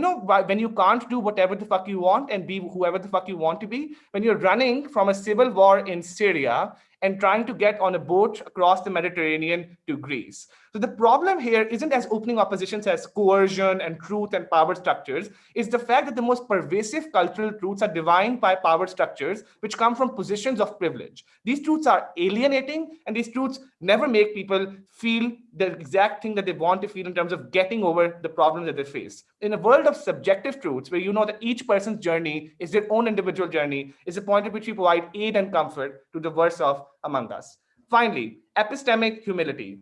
when you can't do whatever the fuck you want and be whoever the fuck you want to be, when you're running from a civil war in Syria and trying to get on a boat across the Mediterranean to Greece. So the problem here isn't as opening oppositions as coercion and truth and power structures. It's the fact that the most pervasive cultural truths are defined by power structures, which come from positions of privilege. These truths are alienating, and these truths never make people feel the exact thing that they want to feel in terms of getting over the problems that they face. In a world of subjective truths, where you know that each person's journey is their own individual journey, is a point at which we provide aid and comfort to the worst of among us. Finally, epistemic humility.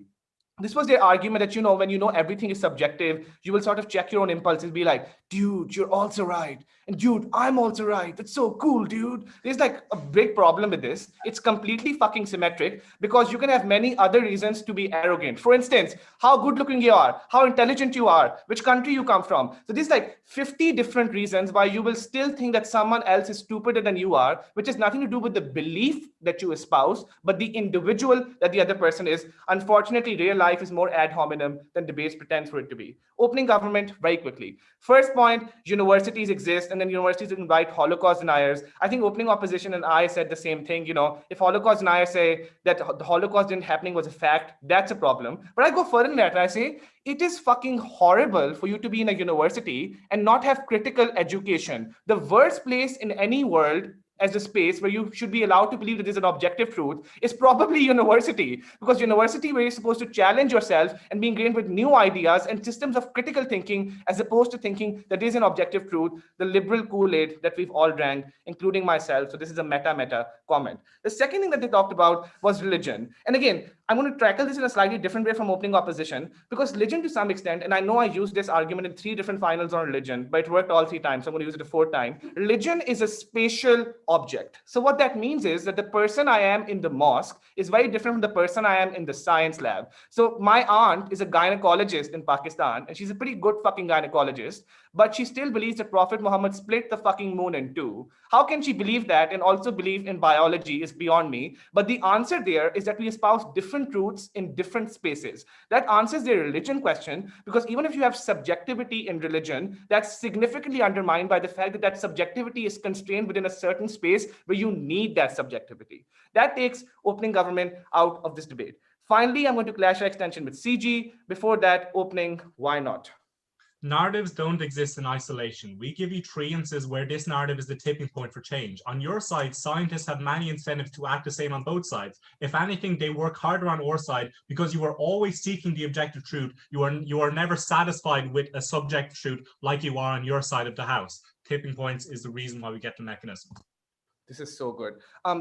This was their argument that, when you know everything is subjective, you will sort of check your own impulses, be like, dude, you're also right. And dude, I'm also right. That's so cool, dude. There's like a big problem with this. It's completely fucking symmetric because you can have many other reasons to be arrogant. For instance, how good looking you are, how intelligent you are, which country you come from. So there's like 50 different reasons why you will still think that someone else is stupider than you are, which has nothing to do with the belief that you espouse, but the individual that the other person is. Unfortunately, real life is more ad hominem than debates pretend for it to be. Opening government very quickly. First point, universities exist and then universities invite Holocaust deniers. I think opening opposition and I said the same thing. If Holocaust deniers say that the Holocaust didn't happening was a fact, that's a problem. But I go further than that and I say, it is fucking horrible for you to be in a university and not have critical education. The worst place in any world as a space where you should be allowed to believe that there's an objective truth is probably university, because university where you're supposed to challenge yourself and be ingrained with new ideas and systems of critical thinking, as opposed to thinking that there is an objective truth, the liberal Kool-Aid that we've all drank, including myself. So this is a meta comment. The second thing that they talked about was religion. And again, I'm going to tackle this in a slightly different way from opening opposition, because religion to some extent, and I know I used this argument in 3 different finals on religion, but it worked all 3 times, so I'm going to use it a 4th time. Religion is a spatial object. So what that means is that the person I am in the mosque is very different from the person I am in the science lab. So my aunt is a gynecologist in Pakistan, and she's a pretty good fucking gynecologist, but she still believes that Prophet Muhammad split the fucking moon in 2. How can she believe that and also believe in biology is beyond me? But the answer there is that we espouse different truths in different spaces. That answers the religion question, because even if you have subjectivity in religion, that's significantly undermined by the fact that that subjectivity is constrained within a certain space where you need that subjectivity. That takes opening government out of this debate. Finally, I'm going to clash our extension with CG. Before that, opening, why not? Narratives don't exist in isolation. We give you 3 instances where this narrative is the tipping point for change. On your side, scientists have many incentives to act the same on both sides. If anything, they work harder on our side because you are always seeking the objective truth. You are never satisfied with a subjective truth like you are on your side of the house. Tipping points is the reason why we get the mechanism. This is so good.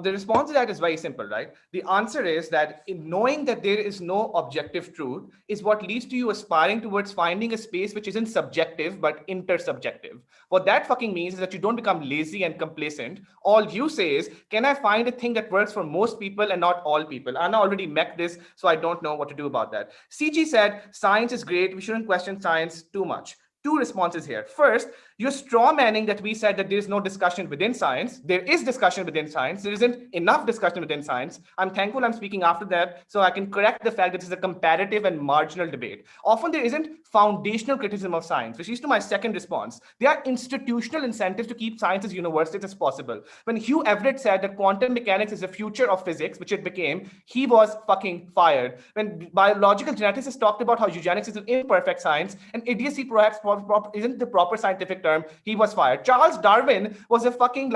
The response to that is very simple, right? The answer is that in knowing that there is no objective truth is what leads to you aspiring towards finding a space which isn't subjective, but intersubjective. What that fucking means is that you don't become lazy and complacent. All you say is, can I find a thing that works for most people and not all people? Anna already met this, so I don't know what to do about that. CG said, science is great. We shouldn't question science too much. 2 responses here. First, you're straw manning that we said that there is no discussion within science. There is discussion within science. There isn't enough discussion within science. I'm thankful I'm speaking after that so I can correct the fact that this is a comparative and marginal debate. Often there isn't foundational criticism of science, which leads to my second response. There are institutional incentives to keep science as universal as possible. When Hugh Everett said that quantum mechanics is the future of physics, which it became, he was fucking fired. When biological geneticists talked about how eugenics is an imperfect science and idiocy perhaps isn't the proper scientific term, he was fired. Charles Darwin was a fucking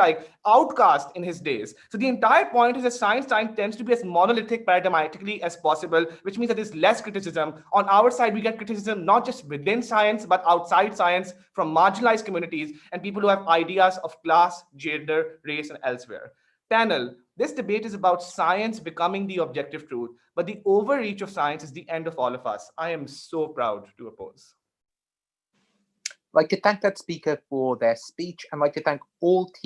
outcast in his days. So the entire point is that science tends to be as monolithic paradigmatically as possible, which means that there's less criticism. On our side, we get criticism not just within science, but outside science from marginalized communities and people who have ideas of class, gender, race, and elsewhere. Panel, this debate is about science becoming the objective truth, but the overreach of science is the end of all of us. I am so proud to oppose. I'd like to thank that speaker for their speech and I'd like to thank all